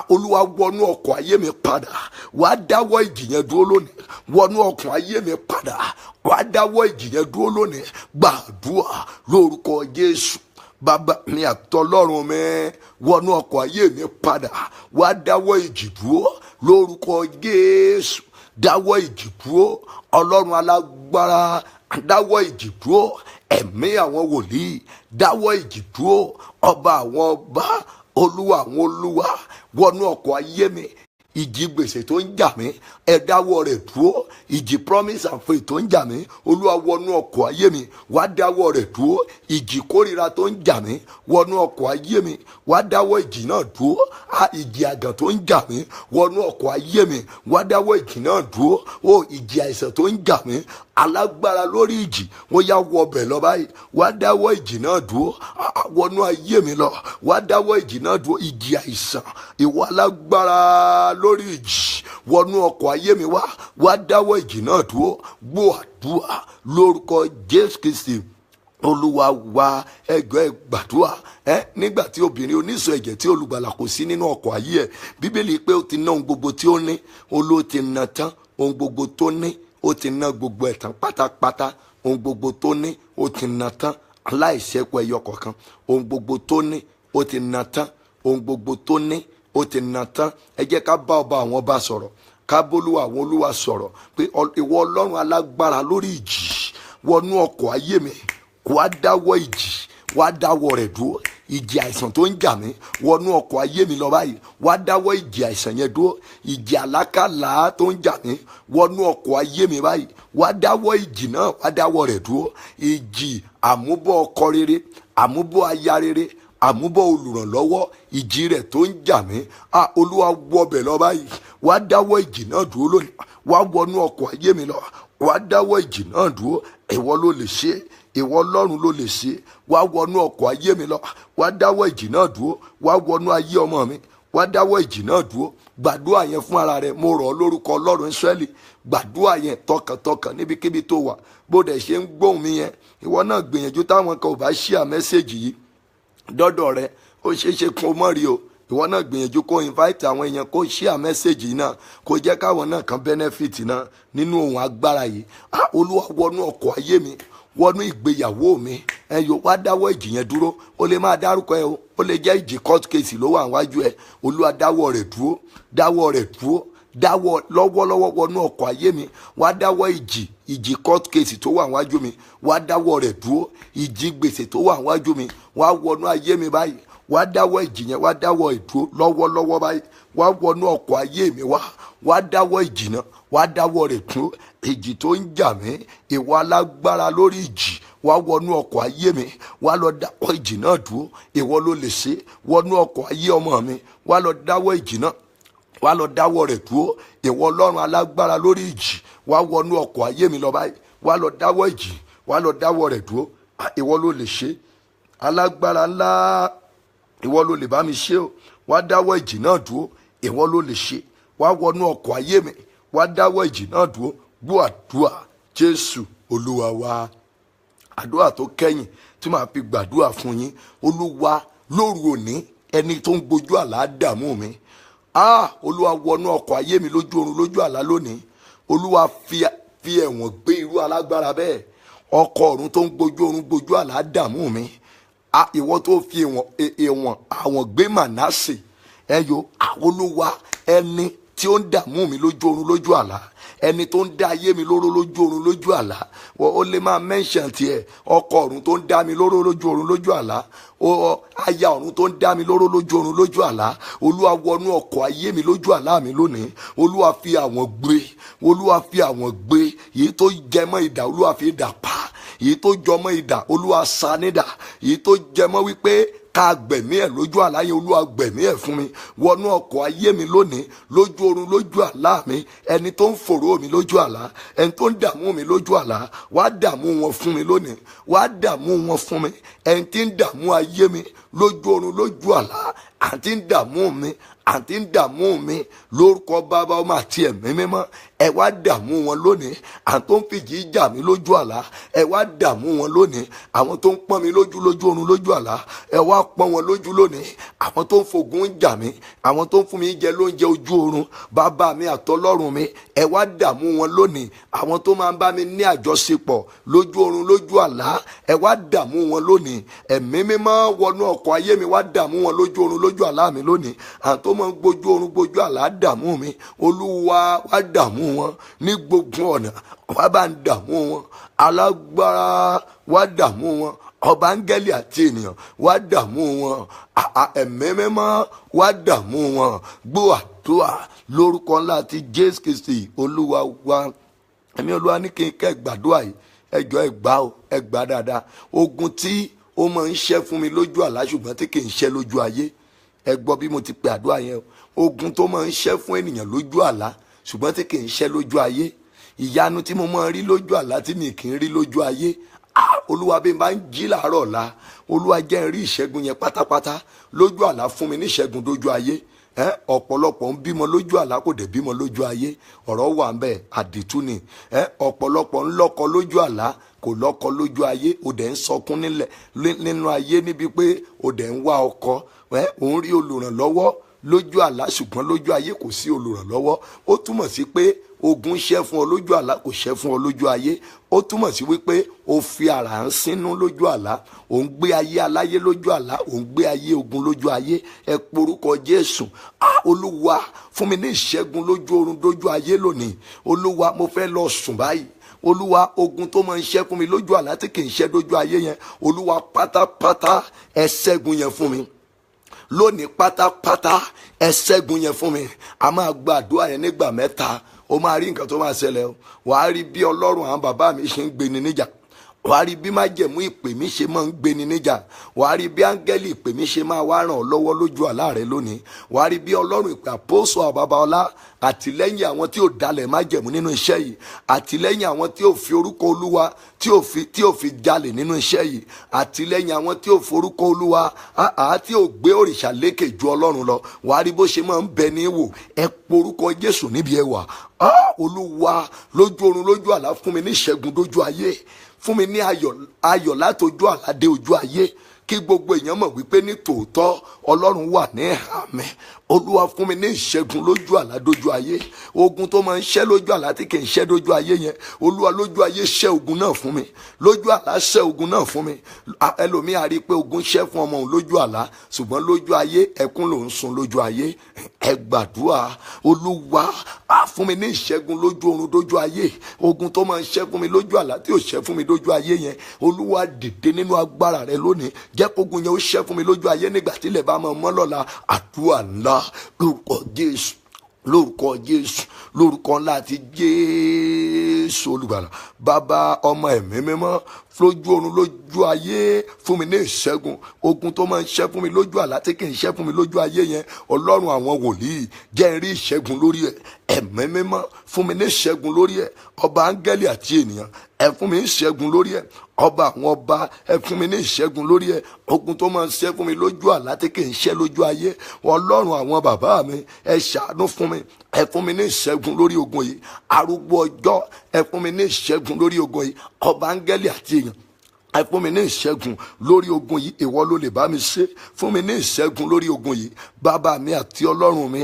Olúwa wọnú ọkọ̀ ayé mi padà, wá dáwọ́ ìjì yẹn dúró lónìí. Wọnú ọkọ̀ ayé mi padà, wá dáwọ́ ìjì yẹn dúró lónìí. Gbàdúrà lórúkọ Jésù. Bàbá mi àtọlọ́run mi, wọnú ọkọ̀ ayé mi padà, wá dáwọ́ ìjì dúró lórúkọ Jésù. Dáwọ́ ìjì dúró, Ọlọ́run alágbára, dáwọ́ ìjì dúró. Ẹ̀mí àwọn wòlíì, dáwọ́ ìjì dúró. Ọba àwọn ọba, Olúwa àwọn olúwa, wọnú ọkọ̀ ayé mi. Ìjì gbèsè tó ń jà mí, ẹ dáwọ́ rẹ̀ dúró. Ìjì promise and faith tó ń jà mí, Olúwa wọnú ọkọ̀ ayé mi, wá dáwọ́ rẹ̀ dúró. Ìjì kórìíra tó ń jà mí, wọnú ọkọ̀ ayé mi, wá dáwọ́ ìjì náà dúró. Ìjì àgàn tó ń jà mí, wọnú ọkọ̀ ayé mi, wá dáwọ́ ìjì náà dúró. Ìjì àìsàn tó ń jà mí, alágbára lórí ìjì, wọ́n yá wọ ọbẹ̀ lọ báyìí, wá dáwọ́ ìjì náà dúró. Wọnú ayé mi lọ, wá dáwọ́ ìjì náà dúró. Ìjì àìsàn, ìwọ alágbára lórí ìjì, wọnú ọkọ̀ ayé mi wá dáwọ́ ìjì náà dúró. Gbọ́ àdúrà lórúkọ Jésù Kristi Olúwa wa. Ẹjọ́ ẹ gbàdúrà. Nígbà tí obìnrin oníṣọ̀ ẹ̀jẹ̀ tí olùgbàlà kò sí nínú ọkọ̀ ayé ẹ̀, Bíbélì pé ó ti ná ohun gbogbo tí ó ní, ó ti ná tán ohun gbogbo tó ní, ó ti ná gbogbo ẹ̀ tán pátápátá. Ohun gbogbo tó ní ó ti ná tán láìṣẹ́kù ẹyọ kọ̀ọ̀kan. Ohun gbogbo tó ní ó ti ná tán, ohun gbogbo tó ní ó ti ná tán. Ẹ jẹ́ ká bá ọba àwọn ọba sọ̀rọ̀, ká bólúwa àwọn olúwa sọ̀rọ̀ pé ìwọ Ọlọ́run alágbára lórí ìjì, wọnú ọkọ̀ ayé mi, wá dáwọ́ ìjì, wá dáwọ́ rẹ̀ dúró. Ìjì àìsàn tó ń jà mí, wọnú ọkọ̀ ayé mi lọ báyìí, wá dáwọ́ ìjì àìsàn yẹn dúró. Ìjì àlákàlà tó ń jà mí, wọnú ọkọ̀ ayé mi báyìí, wá dáwọ́ ìjì náà, wá dáwọ́ rẹ̀ dúró. Ìjì àmúbọ̀ ọkọ rere, àmúbọ̀ aya rere, àmúbọ̀ olùrànlọ́wọ́, ìjì rẹ̀ tó ń jà mí, Olúwa wọbẹ̀ lọ báyìí, wá dáwọ́ ìjì náà dúró lónìí. Wá wọnú ọkọ̀ ayé mi lọ, wá dáwọ́ ìjì náà dúró. Ìwọ ló lè ṣe, ìwọ Ọlọ́run ló lè ṣe. Wá wọnú ọkọ̀ ayé mi lọ, wá dáwọ́ ìjì náà dúró. Wá wọnú ayé ọmọ mi, wá dáwọ́ ìjì náà dúró. gbàdúrà yẹn fún ara rẹ. Mo rọ̀ ọ́ lórúkọ Ọlọ́run Ísírẹ́lì, gbàdúrà yẹn tọkàntọkàn níbikíbi tó wà. Bó dẹ̀ ṣe ń gbóhùn mi yẹn, ìwọ náà gbìyànjú, táwọn kan ò bá share message yìí dọ́dọ̀ rẹ, ó ṣeéṣe kó mọ́ rí o. Ìwọ náà gbìyànjú kó invite àwọn èèyàn, kó share message yìí náà, kó jẹ́ káwọn náà kan benefit náà nínú ohun agbára yìí. Olúwa wọnú ọkọ̀ ayé mi, wọnú ìgbéyàwó mi, ẹyọ wá dáwọ́ ìjì yẹn dúró. Ó lè máa dárúkọ ẹ o, ó lè jẹ́ ìjì court case ló wà níwájú ẹ. Olúwa dáwọ́ rẹ̀ dúró, dáwọ́ rẹ̀ dúró, dáwọ́ lọ́wọ́lọ́wọ́ wọnú ọkọ̀ ayé mi. Wá dáwọ́ ìjì court case tó wà níwájú mi, wá dáwọ́ rẹ̀ dúró. Ìjì gbèsè tó wà níwájú mi, wá wọnú ayé mi báyìí, wá dáwọ́ ìjì yẹn, wá dáwọ́ ìdúró lọ́wọ́lọ́wọ́ báyìí. Wá wọnú ọkọ̀ ayé mi, wá dáwọ́ ìjì náà, wá dáwọ́ rẹ̀ dúró. Ìjì tó ń jà mí, ìwọ alágbára lórí ìjì, wá wọnú ọkọ̀ ayé mi, wá lọ dáwọ́ ìjì náà dúró. Ìwọ ló lè ṣe. Wọnú ọkọ̀ ayé ọmọ mi, wá lọ dáwọ́ ìjì náà, wá lọ dáwọ́ rẹ̀ dúró. Ìwọ Ọlọ́run alágbára lórí ìjì, wá wọnú ọkọ̀ ayé mi lọ báyìí, wá lọ dáwọ́ ìjì, wá lọ dáwọ́ rẹ̀ dúró. Ìwọ ló lè ṣe. Alágbára ńlá, ìwọ ló lè bá mi ṣe o. Wá dáwọ́ ìjì náà dúró. Ìwọ ló lè ṣe. Wá wọnú ọkọ̀ ayé mi, wá dáwọ́ ìjì náà dúró. Gbọ́ àdúrà Jésù Olúwa wa. Àdúrà tó kẹ́yìn tí màá fi gbàdúrà fún yín. Olúwa, lóru òní, ẹni tó ń gbojú àlá dààmú mi, Olúwa wọnú ọkọ̀ ayé mi lójú oorun lójú àlá lónìí. Olúwa fi ẹ̀wọ̀n gbé irú alágbára bẹ́ẹ̀. Ọkọ̀ ọ̀run tó ń gbojú oorun gbojú àlá dààmú mi, ìwọ tó fi ẹ̀wọ̀n àwọn gbé Mànásè, ẹyọ Olúwa, ẹni tí ó ń dààmú mi lójú oorun lójú àlá, ẹni tó ń dá ayé mi lóró lójú oorun lójú àlá. Ó lè máa mention tiẹ̀, ọkọ ọ̀run tó ń dá mi lóró lójú oorun lójú àlá, aya ọ̀run tó ń dá mi lóró lójú oorun lójú àlá. Olúwa wọnú ọkọ̀ ayé mi lójú àlá mi lónìí. Olúwa fi àwọn gbé, Olúwa fi àwọn gbé. Èyí tó jẹmọ́ idà, Olúwa fi idà pa. Èyí tó jọmọ́ idà, Olúwa sa nídà. Èyí tó jẹmọ́ wípé ká gbẹ̀mí ẹ̀ lójú àlá yẹn, Olúwa gbẹ̀mí ẹ̀ fún mi. Wọnú ọkọ̀ ayé mi lónìí lójú oorun lójú àlá mi. Ẹni tó ń fòró mi lójú àlá, ẹni tó ń dààmú mi lójú àlá, wá dààmú wọn fún mi lónìí. Wá dààmú wọn fún mi. Ẹni tí ń dààmú ayé mi lójú oorun lójú àlá, àti ń dààmú mi, àti ń dààmú mi, lórúkọ Bàbá, Ọmọ àti Ẹ̀mí Mímọ́, ẹ wá dààmú wọn lónìí. Àwọn tó ń fìjì jà mí lójú àlá, ẹ wá dààmú wọn lónìí. Àwọn tó ń pọ́n mi lójú oorun lójú àlá, ẹ wá pọ́n wọn lójú lónìí. Àwọn tó ń fògùn jà mí, àwọn tó ń fún mi jẹ lóúnjẹ ojú oorun, Bàbá mi àtọlọ́run mi, ẹ wá dààmú wọn lónìí. Àwọn tó máa ń bá mi ní àjọṣepọ̀ lójú oorun lójú àlá, ẹ wá dààmú wọn lónìí. Ẹ̀mí Mímọ́ wọnú ọkọ̀ ayé mi, wá dààmú wọn lójú oorun lójú àlá mi lónìí. Àwọn tó máa ń gbójú oorun gbójú àlá dààmú mi, Olúwa wá dààmú wọn ní gbogbo ọ̀nà. Wá bá ń dààmú wọn. Alágbára wá dààmú wọn. Ọba áńgẹ́lì àti ènìyàn wá dààmú wọn. Ẹ̀mí Mímọ́ wá dààmú wọn. Gbọ́ àdúrà lórúkọ ńlá ti Jésù Kristi Olúwa wa. Ẹ̀mí Olúwa ní kí n kẹ́ gbàdúrà yìí. Ẹ jọ̀ọ́ ẹ gbà o, ẹ gbà dáadáa. Ogun tí ó máa ń ṣẹ́ fún mi lójú àlá ṣùgbọ́n tí kì í ṣẹ́ lójú ayé. Ẹ gbọ́ bí mo ti pe àdúrà yẹn o. Ogun tó máa ń ṣẹ́ fún ènìyàn lójú àlá ṣùgbọ́n tí kì í ṣẹ́ lójú ayé. Ìyanu tí mo máa ń rí lójú àlá tí mi kì í rí lójú ayé. Olúwa, bí n bá ń jí láàárọ̀ ọ̀la, Olúwa jẹ́ n rí ìṣẹ́gun yẹn pátápátá lójú àlá. Fún mi ní ìṣẹ́gun lójú ayé. Ọ̀pọ̀lọpọ̀ ń bímọ lójú àlá kò dẹ̀ bímọ lójú ayé. Ọ̀rọ̀ wà ń bẹ̀, àdìtú ni. Ọ̀pọ̀lọpọ̀ ń lọ́kọ lójú àlá kò lọ́kọ lójú ayé. O dẹ̀ ń sọkún nínú ayé níbi pé o dẹ̀ ń wá ọkọ. Òun rí olùrànlọ́wọ́ lójú àlá ṣùgbọ́n lójú ayé kò sí olùrànlọ́wọ́. Ó túmọ̀ sí pé ogun ṣẹ́ fún ọ lójú àlá kò ṣẹ́ fún ọ lójú ayé. Ó túmọ̀ sí wípé o fi ara ń sínú lójú àlá. Ò ń gbé ayé aláyé lójú àlá. Ò ń gbé ayé ogun lójú ayé. Ẹ porúkọ Jésù. Olúwa, fún mi ní ìṣẹ́gun lójú oorun lójú ayé lónìí. Olúwa, mo fẹ́ lọ sùn báyìí. Olúwa, ogun tó máa ń ṣẹ́ fún mi lójú àlá tí kì í ṣẹ́ lójú ayé yẹn, Olúwa pátápátá ẹ ṣẹ́gun yẹn fún mi lónìí. Pátápátá ẹ ṣẹ́gun yẹn fún mi. A máa gba àdúrà yẹn nígbà 3. O máa rí nǹkan tó máa ṣẹlẹ̀ o. Wàá rí bí Ọlọ́run àwọn bàbá mi ṣe ń gbéni níjà. wàá rí bí májẹ̀mú ìpè mi ṣe máa ń gbéni níjà. wàá rí bí áńgẹ́lì ìpè mi ṣe máa wá ràn ọ́ lọ́wọ́ lójú àlá rẹ lónìí. wàá rí bí ọlọ́run ìpè àpòsò Babalọ́lá àtìlẹ́yìn àwọn tí ò dalẹ̀ májẹ̀mú nínú iṣẹ́ yìí, àtìlẹ́yìn àwọn tí ò fi orúkọ olúwa tí ò fi jalè nínú iṣẹ́ yìí, àtìlẹ́yìn àwọn tí ò forúkọ olúwa tí ò gbé òrìṣà lékè ju ọlọ́run lọ. wàá rí bó ṣe máa ń bẹ ní wò. ẹ porúkọ Jésù níbi ẹ wà. olúwa lójú oorun lójú àlá fún mi ní ìṣẹ́gun lójú ayé, fún mi ní ayọ̀ látojú àlá dé ojú ayé, kí gbogbo èèyàn mọ̀ wípé ní tòótọ́ ọlọ́run wà ní àmì. olúwa fún mi ní ìṣẹ́gun lójú àlá dójú ayé. ogun tó máa ń ṣẹ́ lójú àlá tí kì í ṣẹ́ dójú ayé yẹn, olúwa lójú ayé ṣẹ́ ogun náà fún mi, lójú àlá ṣẹ́ ogun náà fún mi. ẹlòmíì á rí i pé ogun ṣẹ́ fún ọmọ òun lójú àlá, ṣùgbọ́n lójú ayé ẹkún ló ń sun lójú ayé. ẹ gbàdúrà, olúwa fún mi ní ìṣẹ́gun lójú oorun dójú ayé. ogun tó máa ń ṣẹ́ fún mi lójú àlá tí ò ṣẹ́ fún mi dójú ayé yẹn, olúwa dìde nínú agbára rẹ lónìí, jẹ́ kógun yẹn ó ṣẹ́ fún mi lójú ayé nígbà tí ilẹ̀ bá máa mọ́ lọ́la. àdúrà ńlá lórúkọ Jésù, lórúkọ Jésù, lórúkọ ńlá àti Jésù olùgbàlà, bàbá ọmọ ẹ̀mí mímọ́, lójú oorun lójú ayé fún mi ní ìṣẹ́gun. ogun tó máa ń ṣẹ́ fún mi lójú àlá tí kì í ṣẹ́ fún mi lójú ayé yẹn, ọlọ́run àwọn wòlíì jẹ́ n rí ìṣẹ́gun lórí ẹ̀. ẹ̀mí mímọ́ fún mi ní ìṣẹ́gun lórí ẹ̀. ọba áńgẹ́lì àti ènìyàn ẹ fún mi ní ìṣẹ́gun lórí ẹ̀. ọba àwọn ọba ẹ fún mi ní ìṣẹ́gun lórí ẹ̀. ogun tó máa ń ṣẹ́ fún mi lójú àlá tí kì í ṣẹ́ lójú ayé, ọlọ́run àwọn bàbá mi ẹ ṣàánú fún mi, ẹ fún mi ní ìṣẹ́gun lórí ogun yìí. arúgbó ọjọ́ ẹ fún mi ní ìṣẹ́gun lórí ogun yìí. ọba áńgẹ́lì àti èèyàn ẹ fún mi ní ìṣẹ́gun lórí ogun yìí. ìwọ ló lè bá mi ṣe. fún mi ní ìṣẹ́gun lórí ogun yìí, bàbá mi àti ọlọ́run mi.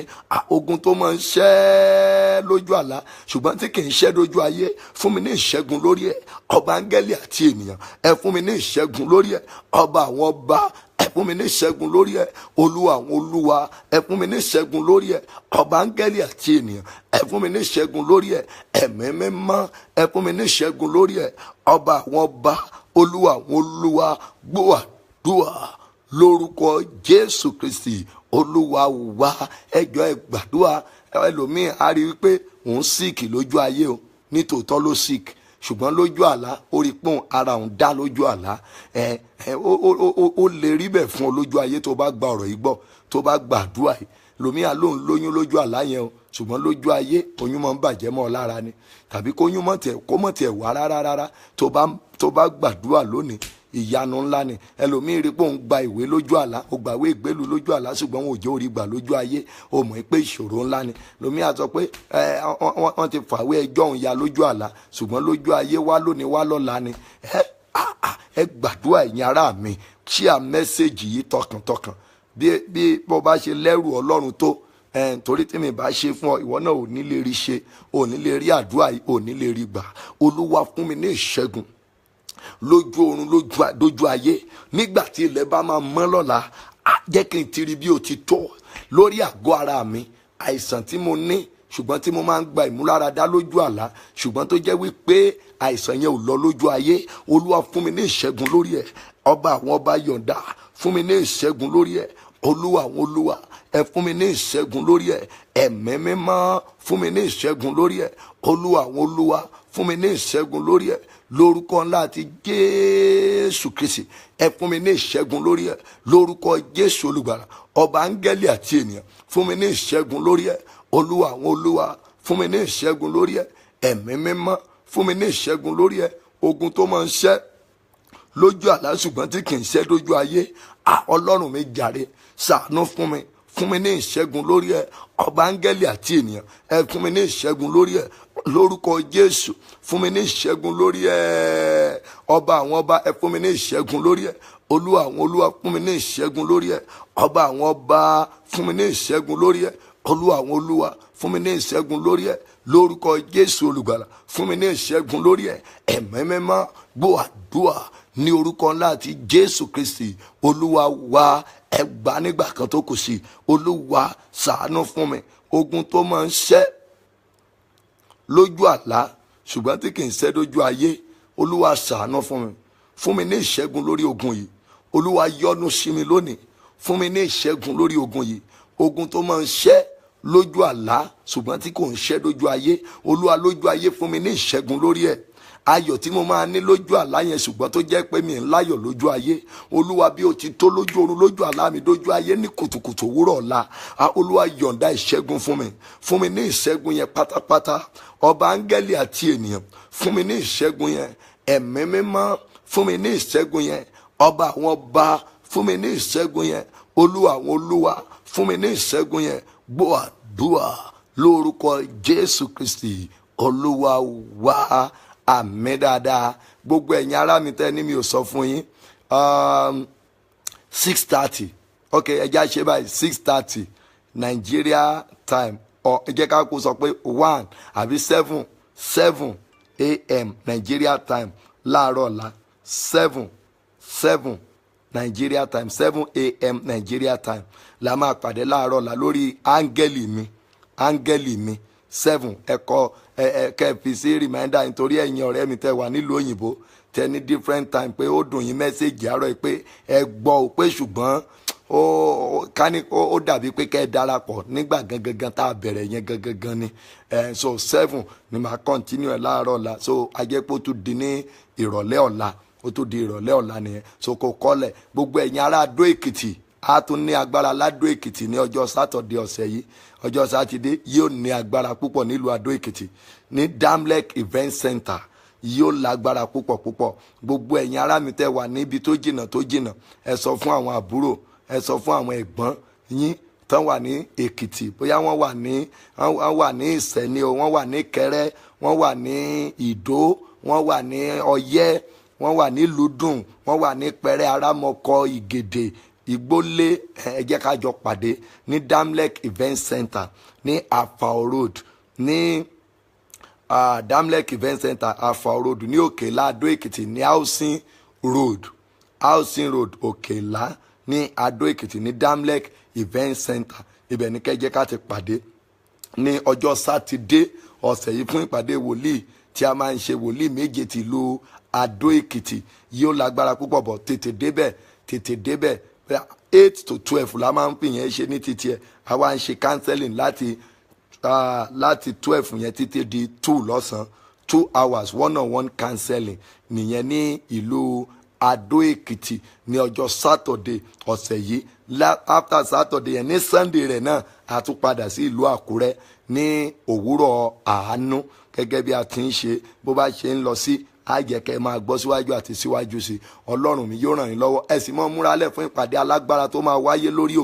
ogun tó máa ń ṣẹ́ lójú àlá ṣùgbọ́n tí kì í ṣẹ́ lójú ayé, fún mi ní ìṣẹ́gun lórí ẹ̀. ọba áńgẹ́lì àti ènìyàn ẹ fún mi ní ìṣẹ́gun lórí ẹ̀. ọba àwọn ọba ẹ fún mi ní ìṣẹ́gun lórí ẹ̀. olúwa àwọn olúwa ẹ fún mi ní ìṣẹ́gun lórí ẹ̀. ọba áńgẹ́lì àti ènìyàn ẹ fún mi ní ìṣẹ́gun lórí ẹ̀. ẹ̀mí mímọ́ ẹ fún mi ní ìṣẹ́gun lórí ẹ̀. ọba àwọn ọba, olúwa àwọn olúwa, gbọ́ àdúrà lórúkọ Jésù Kristi olúwa wa. ẹjọ́ ẹ gbàdúrà. ẹlòmíì á rí i pé òun síìkì lójú ayé o, nítòótọ́ ló síìkì, ṣùgbọ́n lójú àlá ó rí pọ́n ara òun dá lójú àlá. ó lè rí bẹ́ẹ̀ fún ọ lójú ayé tó bá gba ọ̀rọ̀ yìí gbọ́, tó bá gbàdúrà yìí. lòmíà lóun lóyún lójú àlá yẹn o, ṣùgbọ́n lójú ayé oyún máa ń bàjẹ́ mọ́ ọ lára ni, tàbí kóyún kó mọ̀ tiẹ̀ wá rárá. tó bá gbàdúrà lónìí, ìyanu ńlá ni. ẹlòmíì rí pé òun gba ìwé lójú àlá, ó gbàwé ìgbélu lójú àlá, ṣùgbọ́n wọn ò jẹ́ orí gbà lójú ayé. ó mọ̀ pé ìṣòro ńlá ni. lòmíì á sọ pé wọ́n ti fàwé ẹjọ́ òun ya lójú àlá, ṣùgbọ́n lójú ayé wá lónìí wá lọ́la ni. ẹ gbàdúrà ẹ̀yin ará mi, share mẹ́sẹ̀gì yìí tọkàntọkàn. bí bó bá ṣe lẹ́rù ọlọ́run tó, torí tí mi bá ṣe fún ọ, ìwọ náà ò ní lè rí ṣe, ò ní lè rí àdúrà yìí, ò ní lè rí gbà. olúwa fún mi ní ìṣẹ́gun lójú oorun lójú ayé. nígbà tí ilẹ̀ bá máa mọ́ lọ́la, jẹ́ kí n ti rí bí o ti tó lórí àgọ́ ara mi. àìsàn tí mo ní ṣùgbọ́n tí mo máa ń gba ìmúláradá lójú àlá, ṣùgbọ́n tó jẹ́ wípé àìsàn yẹn ò lọ lójú ayé, olúwa fún mi ní ìṣẹ́gun lórí ẹ̀. ọba àwọn ọba yọ̀ǹda fún mi ní ìṣẹ́gun lórí ẹ̀. olúwa àwọn olúwa ẹ fún mi ní ìṣẹ́gun lórí ẹ̀. ẹ̀mí mímọ́ fún mi ní ìṣẹ́gun lórí ẹ̀. olúwa àwọn olúwa fún mi ní ìṣẹ́gun lórí ẹ̀. lórúkọ ńlá àti Jésù Kristi ẹ fún mi ní ìṣẹ́gun lórí ẹ̀. lórúkọ Jésù olùgbàlà, ọba áńgẹ́lì àti ènìyàn fún mi ní ìṣẹ́gun lórí ẹ̀. olúwa àwọn olúwa fún mi ní ìṣẹ́gun lórí ẹ̀. ẹ̀mí mímọ́ fún mi ní ìṣẹ́gun lórí ẹ̀. ogun tó máa ń ṣẹ́ lójú àlá ṣùgbọ́n tí kì í ṣẹ́ lójú ayé, ọlọ́run mi jàre, ṣàánú fún mi ní ìṣẹ́gun lórí ẹ̀. ọba áńgẹ́lì àti ènìyàn ẹ fún mi ní ìṣẹ́gun lórí ẹ̀. lórúkọ Jésù fún mi ní ìṣẹ́gun lórí ẹ̀. ọba àwọn ọba ẹ fún mi ní ìṣẹ́gun lórí ẹ̀. olúwa àwọn olúwa fún mi ní ìṣẹ́gun lórí ẹ̀. ọba àwọn ọba fún mi ní ìṣẹ́gun lórí ẹ̀. olúwa àwọn olúwa fún mi ní ìṣẹ́gun lórí ẹ̀. lórúkọ Jésù olùgbàlà fún mi ní ìṣẹ́gun lórí ẹ̀. ẹ̀mí mímọ́ gbọ́ àdúrà ní orúkọ ńlá àti Jésù Kristi olúwa wa. ẹ gbà nígbà kan tó kù sí, olúwa ṣàánú fún mi. ogun tó máa ń ṣẹ́ lójú àlá ṣùgbọ́n tí kì í ṣẹ́ lójú ayé, olúwa ṣàánú fún mi ní ìṣẹ́gun lórí ogun yìí. olúwa yọ́nú sí mi lónìí, fún mi ní ìṣẹ́gun lórí ogun yìí. ogun tó máa ń ṣẹ́ lójú àlá ṣùgbọ́n tí kò ń ṣẹ lójú ayé. Olúwa lójú ayé fún mi ní ìṣẹ́gun lórí ẹ̀. Ayọ̀ tí mo máa ní lójú àlá yẹn ṣùgbọ́n tó jẹ́ pé mi ń láyọ̀ lójú ayé. Olúwa bí o ti tó lójú oorun lójú àlá mi lójú ayé ní kùtùkùtù òwúrọ̀ ọ̀la. Olúwa yọ̀ǹda ìṣẹ́gun fún mi ní ìṣẹ́gun yẹn pátápátá. Ọba áńgẹ́lì àti ènìyàn fún mi ní ìṣẹ́gun yẹn. Ẹ̀mí mímọ́ fún mi ní ìṣẹ́gun yẹn. Ọba àwọn ọba fún mi ní ìṣẹ́gun yẹn. Olúwa àwọn olúwa fún mi ní ìṣẹ́gun yẹn. Gbọ́ àdúrà lórúkọ Jésù Kristi Olúwa wa. Àmín dáadáa. Gbogbo ẹ̀yin ará mi tẹ́ ní mi ò sọ fún yín. 6:30 ok ẹja ṣe báyìí 6:30 Nigeria time ẹ jẹ́ ká kó sọ pé 1 àbí 7 a.m. Nigeria time láàárọ̀ ọ̀la 7 Nigeria time 7 a.m. Nigeria time la máa pàdé láàárọ̀ ọ̀la lórí áńgẹ́lì mi 7 ẹ̀kọ́ kẹ́ẹ̀fì sí reminder nítorí ẹ̀yin ọ̀rẹ́ mi tẹ́ wà nílùú òyìnbó tẹ́ ní different time pé ó dùn yín mẹ́sẹ̀gì àárọ̀ pé ẹ gbọ́ ò pé ṣùgbọ́n ó dàbí pé kẹ́ ẹ darapọ̀ nígbà gangan tá a bẹ̀rẹ̀ yẹn gangan ni so 7 ni màá continue ẹ̀ láàárọ̀ ọ̀la so ajẹ́pọ̀ ó tún di ní ìrọ̀lẹ́ ọ̀la ó tún di ìrọ̀lẹ́ ọ̀la nìyẹn so kò kọ́lẹ̀ gbogbo ẹ̀yin ará Adó Èkìtì a tún ní agbára ládó Èkìtì ní ọjọ́ sátọ̀dẹ̀ ọ̀sẹ̀ yìí ọjọ́ sátidé yóò ní agbára púpọ̀ nílùú Adó Èkìtì ní Damlek Event Center yóò lágbára púpọ̀ gbogbo ẹ̀yin ará mi tẹ́ wà níbi tó jìnnà ẹ sọ fún àwọn àbúrò ẹ sọ fún àwọn ẹ̀gbọ́n yín tán wà ní Èkìtì bóyá wọ́n wà ní Ìsẹ̀ní o wọ́n wà ní Kẹrẹ́ wọ́n wà ní Ìdó wọ́n wà ní Ọ̀yẹ́ wọ́n wà ní Lùdùn wọ́n wà ní Pẹ̀rẹ́ Arámọkọ Ìgèdè Ìgbólé ẹ jẹ́ ká jọ pàdé ní Damlek Event Center ní Afao Road ní Damlek Event Center Afao Road ní Òkèlá Adó Èkìtì ní Housing Road Òkèlá ní Adó Èkìtì ní Damlek Event Center ibẹ̀ ní kẹ́jẹ́ ká ti pàdé ní ọjọ́ sátidé ọ̀sẹ̀ yìí fún ìpàdé wòlíì tí a máa ń ṣe wòlíì méje tìlú Adó Èkìtì yóò lágbára púpọ̀ bọ̀ tètè débẹ̀ 8 to 12 la máa ń pè yẹn ṣe ní títí ẹ̀ àwa ń ṣe counseling láti 12 yẹn títí di 2 lọ́sàn-án 2 hours one-on-one counseling nìyẹn ní ìlú Adó Èkìtì ní ọjọ́ Saturday ọ̀sẹ̀ yìí after Saturday yẹn ní Sunday rẹ̀ náà a tún padà sí ìlú Àkúrẹ́ ní òwúrọ̀ àánú gẹ́gẹ́ bí a ti ń ṣe bó bá ṣe ń lọ sí àjẹkẹ́ máa gbọ́ síwájú àti síwájú sí Ọlọ́run mi yóò ràn yín lọ́wọ́ ẹ sì mọ́ múra lẹ̀ fún ìpàdé alágbára tó máa wáyé lórí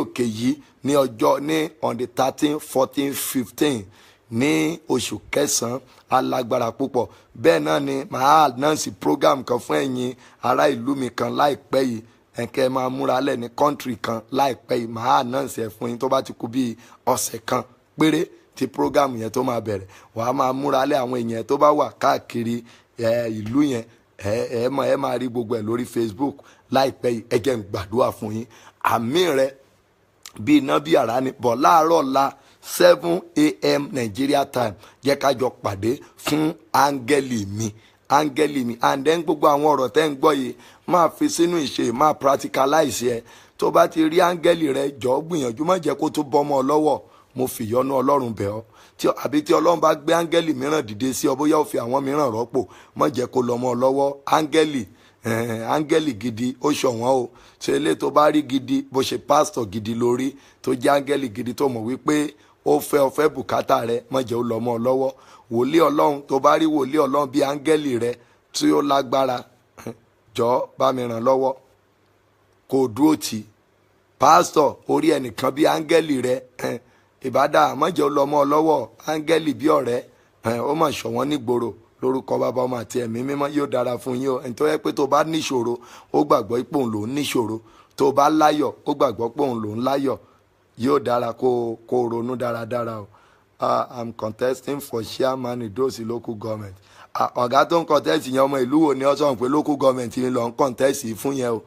òkè yìí ní ọjọ́ ní on the 13, 14, 15 ní oṣù kẹsàn-án alágbára púpọ̀ bẹ́ẹ̀ náà ni màá announce program kan fún ẹ̀yin ará ìlú mi kan láìpẹ́ yìí ẹ̀kẹ́ máa múra lẹ̀ ní country kan láìpẹ́ yìí màá announce ẹ̀ fún yín tó bá ti kú bíi ọ̀sẹ̀ kan péré tí program yẹn tó máa bẹ̀rẹ̀ wàá máa múra lẹ̀ àwọn èèyàn tó bá wà káàkiri ìlú yẹn ẹ máa rí gbogbo ẹ̀ lórí Facebook láìpẹ́ yìí ẹ jẹ́ n gbàdúrà fún yín àmì rẹ bí iná bí àrá ni bọ̀ láàárọ̀ la 7 a.m. Nigeria time jẹ́ ká jọ pàdé fún áńgẹ́lì mi and then gbogbo àwọn ọ̀rọ̀ tẹ́ ń gbọ́ yìí máa fi sínú ìṣe máa practicalize ẹ̀ tó bá ti rí áńgẹ́lì rẹ jọ̀ọ́ gbìyànjú má jẹ́ kó tó bọ́mọ ọ lọ́wọ́ mo fìyọ́nú Ọlọ́run bẹ̀ ọ́ àbí tí Ọlọ́run bá gbé áńgẹ́lì mìíràn dìde sí ọ bóyá ó fi àwọn mìíràn rọ́pò má jẹ́ kó lọ́mọ ọ lọ́wọ́ áńgẹ́lì gidi ó ṣọ̀wọ́n o ṣe ilé tó bá rí gidi bó ṣe pásítọ̀ gidi lórí tó jẹ́ áńgẹ́lì gidi tó mọ̀ wípé ó fẹ́ bùkátà rẹ má jẹ́ ó lọ́mọ ọ lọ́wọ́ wòlíì Ọlọ́run tó bá rí wòlíì Ọlọ́run bí áńgẹ́lì rẹ tí ó lágbára jọ̀ọ́ bá mi ràn lọ́wọ́ kò dúró tì pásítọ̀ orí ẹnìkan bí áńgẹ́lì rẹ ìbádà àmọ́jẹ́ ọlọ́mọ lọ́wọ́ áńgẹ́lì bí ọ̀rẹ́ ó mà ṣọ̀wọ́n nígboro lórúkọ bàbá ọmọ àti ẹ̀mí mímọ́ yóò dára fún yín o ẹni tó yẹ pé tó bá níṣòro ó gbàgbọ́ pé òun lòún níṣòro tó bá láyọ̀ ó gbàgbọ́ pé òun lòún láyọ̀ yóò dára kó ronú dáradára o I'm contesting for chairman Idosi local government ọ̀gá tó ń contest yẹn ọmọ ìlú wo ni ọ sọ̀rọ̀ pé local government yìí lọ ń contest fún yẹn o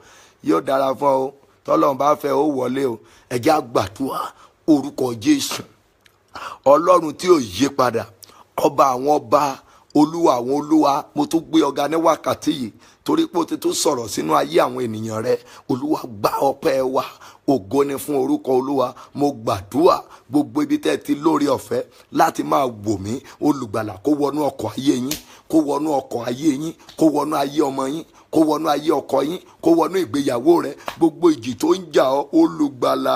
yóò dára fún ọ tọ́lọ́run bá fẹ́ ó wọlé o ẹ jẹ́ á gbàdúrà orúkọ Jésù Ọlọ́run tí ò yí padà ọba àwọn ọba olúwa àwọn olúwa mo tún gbé ọ̀gá ní wákàtí yìí torí pé o ti tún sọ̀rọ̀ sínú ayé àwọn ènìyàn rẹ olúwa gba ọpẹ́ wa ògo ni fún orúkọ Olúwa. Mo gbàdúrà gbogbo ibi tẹ́ ti lórí ọ̀fẹ́ láti máa wò mí, olùgbàlà kó wọnú ọkọ̀ ayé yín, kó wọnú ọkọ̀ ayé yín, kó wọnú ayé ọmọ yín, kó wọnú ayé ọkọ yín, kó wọnú ìgbéyàwó rẹ. Gbogbo ìjì tó ń jà ọ́, olùgbàlà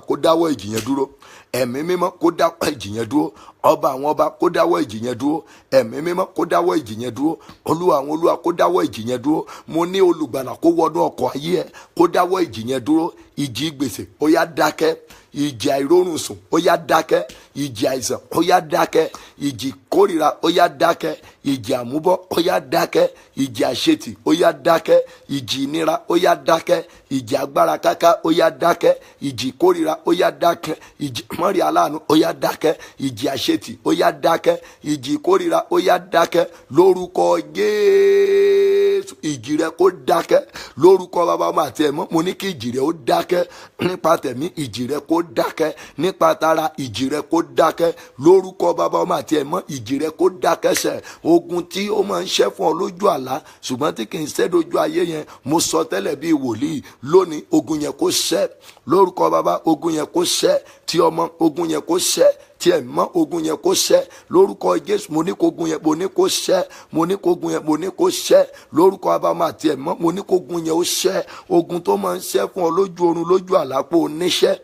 kó dáwọ́ ìjì yẹn dúró. Ẹ̀mí mímọ́ kó dáwọ́ ìjì yẹn dúró. Ọba àwọn ọba kó dáwọ́ ìjì yẹn dúró. Ẹ̀mí mímọ́ kó dáwọ́ ìjì yẹn dúró. Olúwa àwọn olúwa kó dáwọ́ ìjì yẹn dúró. Mo ní olùgbàlà kó wọnú ọkọ̀ ayé ẹ, kó dáwọ́ ìjì yẹn dúró. Ìjì gbèsè ó yá dákẹ́. Ìjì àìrórun sùn ó yá dákẹ́. Ìjì àìsàn ó yá dákẹ́. Ìjì kórìíra ó yá dákẹ́. Ìjì àmúbọ́ ó yá dákẹ́. Ìjì àṣetì ó yá dákẹ́. Ìjì ìnira ó yá dákẹ́. Ìjì agbára káká ó yá dákẹ́. Ìjì kórìíra ó yá dákẹ́. Ìjì mọ́rí aláàánú ó yá dákẹ́. Ìjì àṣetì ó yá dákẹ́. Ìjì kórìíra ó yá dákẹ́. Lórúkọ Jésù ìjì rẹ kó dákẹ́. Lórúkọ Bàbá Ọmọ àti Ẹ̀mọ́ mo ní kí ìjì rẹ ó dákẹ́. Nípa tẹ̀mí ìjì rẹ kó dákẹ́. Nípa tara ìjì rẹ kó dákẹ́. Lórúkọ Bàbá Ọmọ àti Ẹ̀mọ́ ìjì rẹ kó dákẹ́ sẹ̀. Ogun tí ó máa ń ṣẹ́ fún ọ lójú àlá ṣùgbọ́n tí kì í ṣẹ́ dojú ayé yẹn, mo sọ tẹ́lẹ̀ bí wòlíì lónìí ogun yẹn kó ṣẹ́. Lórúkọ Bàbá ogun yẹn kó ṣẹ́. Tí ọmọ ogun yẹn kó ṣẹ́. Tí Ẹ̀mọ́ ogun yẹn kó ṣẹ́. Lórúkọ Jésù mo ní kó ogun yẹn mo ní kó ṣẹ́. Mo ní kó ogun yẹn mo ní kó ṣẹ́. Lórúkọ Bàbá Ọmọ àti Ẹ̀mọ́ mo ní kó ogun yẹn ó ṣẹ́. Ogun tó máa ń ṣẹ́ fún ọ lójú oorun lójú àlá pé o níṣẹ́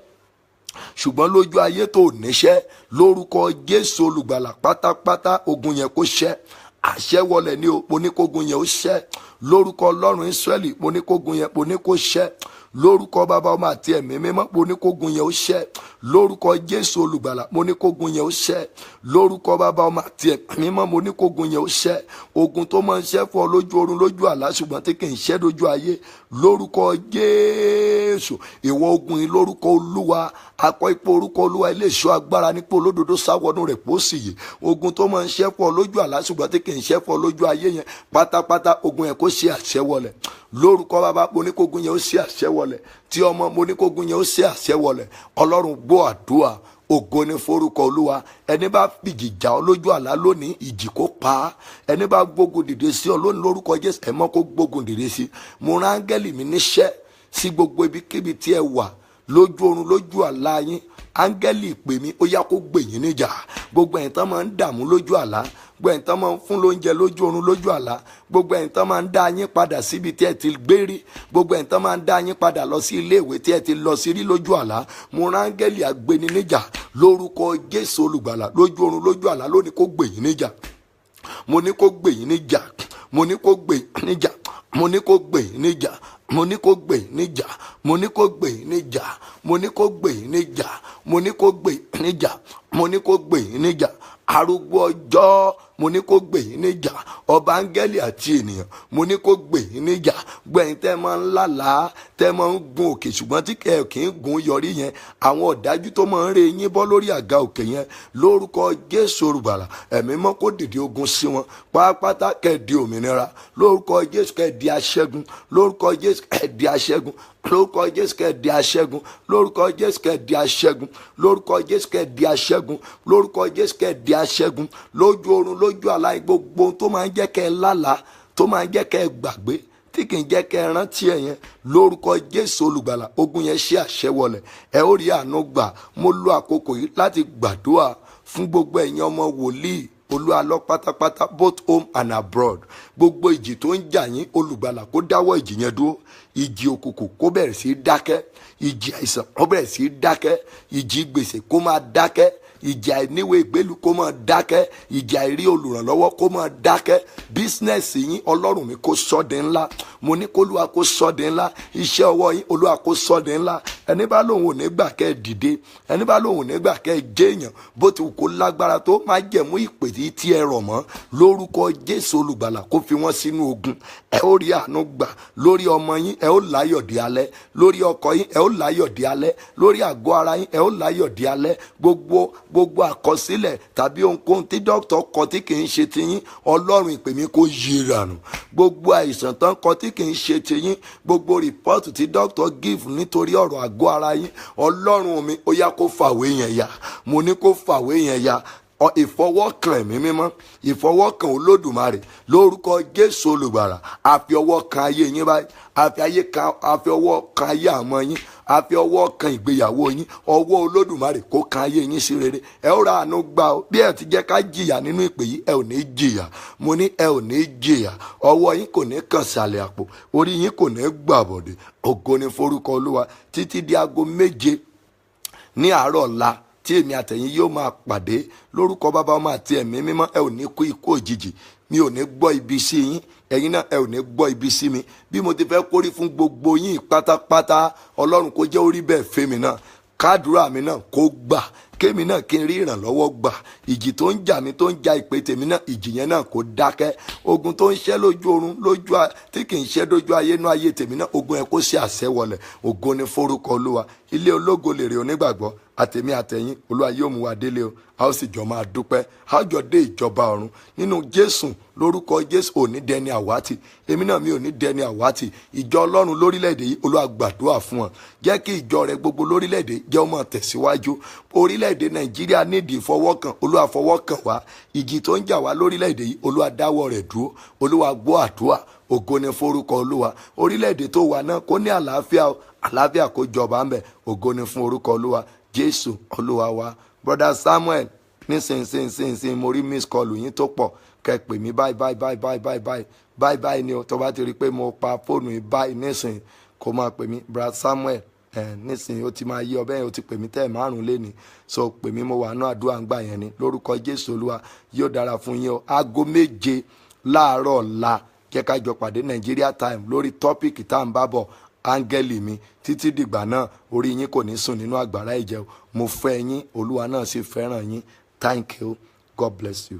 ṣùgbọ́n lójú ayé tó níṣẹ́, lórúkọ Jésù olùgbàlà pátápátá ogun yẹn kó ṣẹ́. Àṣẹ wọlẹ̀ ní o, mo ní kó ogun yẹn ó ṣẹ́. Lórúkọ Ọlọ́run Ísírẹ́lì mo ní kó ogun yẹn mo ní kó ṣẹ́. Lórúkọ Bàbá Ọmọ àti Ẹ̀mí Mímọ́ mo ní kó ogun yẹn ó ṣẹ́. Lórúkọ Jésù olùgbàlà mo ní kó ogun yẹn ó ṣẹ́. Lórúkọ Bàbá Ọmọ àti Ẹ̀mí Mímọ́ mo ní kó ogun yẹn ó ṣẹ́. Ogun tó máa ń ṣẹ́ fún ọ lójú oorun lójú àlá ṣùgbọ́n tí kì í ṣẹ́ lójú ayé, lórúkọ Jésù ìwọ ogun yìí lórúkọ Olúwa. Akọ ipò orúkọ Olúwa ilé ìṣọ́ agbára nípò olódodo sáwọnú rẹ̀ pọ̀ sí yìí. Ogun tó máa ń ṣẹ́ fún ọ lójú àlá ṣùgbọ́n tí kì í ṣẹ́ fún ọ lójú ayé yẹn, pátápátá ogun yẹn kó ṣe àṣẹ wọlẹ̀. Lórúkọ Bàbá mo ní kó ogun yẹn ó ṣe àṣẹ wọlẹ̀. Tí ọmọ mo ní kó ogun yẹn ó ṣe àṣẹ wọlẹ̀. Ọlọ́run gbọ́ àdúrà. Ògo ni forúkọ Olúwa. Ẹni bá fìjì jà ọ lójú àlá lónìí, ìjì kó pa á. Ẹni bá gbógun dìde sí ọ lónìí lórúkọ Jésù, Ẹ̀mọ́ kó gbógun dìde sí. Mo rán áńgẹ́lì mi níṣẹ́ sí gbogbo ibikíbi tí ẹ wà lójú oorun lójú àlá yín. Áńgẹ́lì ìpè mi ó yá kó gbè yín níjà. Gbogbo ẹ̀yin tán máa ń dààmú lójú àlá, gbogbo ẹ̀yin tán máa ń fún lóúnjẹ lójú oorun lójú àlá, gbogbo ẹ̀yin tán máa ń dá yín padà síbi tí ẹ ti gbé rí, gbogbo ẹ̀yin tán máa ń dá yín padà lọ sí ilé ìwé tí ẹ ti lọ sí rí lójú àlá. Mo rán áńgẹ́lì agbéni níjà lórúkọ Jésù olùgbàlà lójú oorun lójú àlá lónìí kó gbè yín níjà. Mo ní kó gbè yín níjà. Mo ní kó gbè yín níjà. Mo ní kó gbè yín níjà. Mo ní kó gbè yín níjà. Mo ní kó gbè yín níjà. Mo ní kó gbè yín níjà. Mo ní kó gbè yín níjà. Mo ní kó gbè yín níjà. Arúgbó ọjọ́ mo ní kó gbè yín níjà. Ọba áńgẹ́lì àti ènìyàn mo ní kó gbè yín níjà. Gbẹ̀yìn tẹ́ máa ń lálàá tẹ́ máa ń gun òkè ṣùgbọ́n tí kẹ́ ẹ̀ kì í gun yọrí yẹn, àwọn ọ̀dájú tó máa ń re yín bọ́ lórí àga òkè yẹn, lórúkọ Jésù olùgbàlà Ẹ̀mí mọ́ kó dìde ogun sí wọn pátápátá. Kẹ́ di òmìnira lórúkọ Jésù. Kẹ́ di aṣẹ́gun lórúkọ Jésù. Kẹ́ di aṣẹ́gun lórúkọ Jésù. Kẹ́ di aṣẹ́gun lórúkọ Jésù. Kẹ́ di aṣẹ́gun lórúkọ Jésù. Kẹ́ di aṣẹ́gun lórúkọ Jésù. Kẹ́ di aṣẹ́gun lójú oorun lójú àlá. Gbogbo ohun tó máa ń jẹ́ kẹ́ ẹ lálàá, tó máa ń jẹ́ kẹ́ ẹ gbàgbé, tí kì í jẹ́ kẹ́ ẹ rántí ẹ̀ yẹn, lórúkọ Jésù olùgbàlà ogun yẹn ṣe àṣẹ wọlẹ̀. Ẹ ó rí àánú gbà. Mo lo àkókò yìí láti gbàdúrà fún gbogbo ẹ̀yin ọmọ wòlíì Olúwa lọ pátápátá both home and abroad. Gbogbo ìjì tó ń jà yín, olùgbàlà kó dáwọ́ ìjì yẹn dúró. Ìjì òkùnkùn kó bẹ̀rẹ̀ sí dákẹ́. Ìjì àìsàn kó bẹ̀rẹ̀ sí dákẹ́. Ìjì gbèsè kó máa dákẹ́. Ìjì àìníwèé ìgbélú kó máa dákẹ́. Ìjì àìrí olùrànlọ́wọ́ kó máa dákẹ́. Bísínẹ́sì yín Ọlọ́run mi kó sọ́ di ńlá. Mo ní kó Olúwa kó sọ́ di ńlá. Iṣẹ́ ọwọ́ yín Olúwa kó sọ́ di ńlá. Ẹni bá lóun ò ní gbà kẹ́ ẹ dìde, ẹni bá lóun ò ní gbà kẹ́ ẹ jẹ́ èèyàn, bó ti wù kó lágbára tó, máa jẹ̀mú ìpè tí ẹ rọ̀ mọ́ lórúkọ Jésù olùgbàlà kó fi wọ́n sínú ogun. Ẹ ó rí àánú gbà lórí ọmọ yín, ẹ ó láyọ̀ di alẹ́. Lórí ọkọ yín, ẹ ó láyọ̀ di alẹ́. Lórí àgọ́ ara yín, ẹ ó láyọ̀ di alẹ́. Gbogbo àkọsílẹ̀ tàbí ohunkóhun tí dókítà kọ tí kì í ṣe tiyín, Ọlọ́run ìpè mi kó yí ìrànù. Gbogbo àìsàn tán kọ tí kì í ṣe tiyín, gbogbo rìpọ́ọ̀tù tí dókítà give nítorí ọ̀rọ̀ àgọ́ ara yín, Ọlọ́run mi ó yá kó fàwé yẹn ya. Mo ní kó fàwé yẹn ya. Ìfọwọ́kàn Ẹ̀mí mímọ́, ìfọwọ́kàn Olódùmarè lórúkọ Jésù olùgbàlà. Àfi ọwọ́ kan ayé yín báyìí, àfi ọwọ́ kan ayé àmọ́ yín, a fi ọwọ́ kan ìgbéyàwó yín, ọwọ́ Olódùmarè kó kan ayé yín sí rere. Ẹ ó ra àánú gbà o. Bí ẹ ti jẹ́ ká jìyà nínú ìpè yìí, ẹ ò ní jìyà. Mo ní ẹ ò ní jìyà. Ọwọ́ yín kò ní kàn sàlẹ̀ àpò, orí yín kò ní gbàbọ̀dẹ̀. Ògo ni forúkọ Olúwa. Títí di aago 7 ní àárọ̀ ọ̀la tí èmi àtẹ̀yin yóò máa pàdé lórúkọ Bàbá, Ọmọ àti Ẹ̀mí Mímọ́. Ẹ ò ní kú ikú òjijì. Mi ò ní gbọ́ ibi sí yín, ẹ̀yin náà ẹ ò ní gbọ́ ibi sí mi. Bí mo ti fẹ́ kórí fún gbogbo yín pátápátá, Ọlọ́run kó jẹ́ orí bẹ́ẹ̀ fẹ́mi náà. Kádùrá mi náà kó gbà, kémi náà kí n rí ìrànlọ́wọ́ gbà. Ìjì tó ń jà mí, tó ń ja ìpè tèmi náà, ìjì yẹn náà kó dákẹ́. Ogun tó ń ṣẹ́ lójú oorun, tí kì í ṣẹ́ lójú ayé inú ayé tèmi náà, ogun yẹn kó ṣe àṣẹ wọlẹ̀. Ògo ni forúkọ Olúwa. Ilé ológo lèrè onígbàgbọ́. Àtèmi àtẹ̀yin, Olúwa yóò mú wa délé o. A ó sì jọ máa dúpẹ́. A ó jọ dé ìjọba ọ̀run nínú Jésù. Lórúkọ Jésù ò ní dẹni àwátì. Èmi náà mi ò ní dẹni àwátì. Ìjọ Ọlọ́run lórílẹ̀‐èdè yìí, Olúwa gbàdúrà fún wọn. Jẹ́ kí ìjọ rẹ gbogbo lórílẹ̀‐èdè jẹ́ ó máa tẹ̀síwájú. Orílẹ̀‐èdè Nàìjíríà nídìí ìfọwọ́kàn. Olúwa fọwọ́kàn wá. Ìjì tó ń jà wá lórílẹ̀‐èdè yìí, Olúwa dáwọ́ rẹ̀ dúró. Olúwa gbọ́ àdúrà. Ògo ni forúkọ Olúwa. Orílẹ̀‐èdè tó wà náà kó ní àlàáfíà o. Àlàáfíà kó jọba ńbẹ̀. Ògo ni fún orúkọ Olúwa. Jésù Olúwa wa. Brother Samuel, nísinsìnyí mo rí miss call yín tó pọ̀. Kẹ́ pè mí báyìí ni o. Tó bá ti rí pé mo pa fóònù yìí báyìí nísìnyí, kó máa pè mí. Brother Samuel, nísìnyí ó ti máa yí ọbẹ̀ yẹn, ó ti pè mí tẹ́ 5 lénìí. So pè mí, mo wà náà àdúrà ń gbà yẹn ni. Lórúkọ Jésù Olúwa yóò dára fún yín o. Aago 7 láàárọ̀ ọ̀la jẹ́ ká jọ pàdé Nigeria time lórí tọ́pìkì tá à ń bá bọ̀. Áńgẹ́lì mi, títí dìgbà náà orí yín kò ní sùn nínú àgbàrá ìjẹun. Mo fẹ́ yín, Olúwa náà sì fẹ́ràn yín. Thank you. God bless you.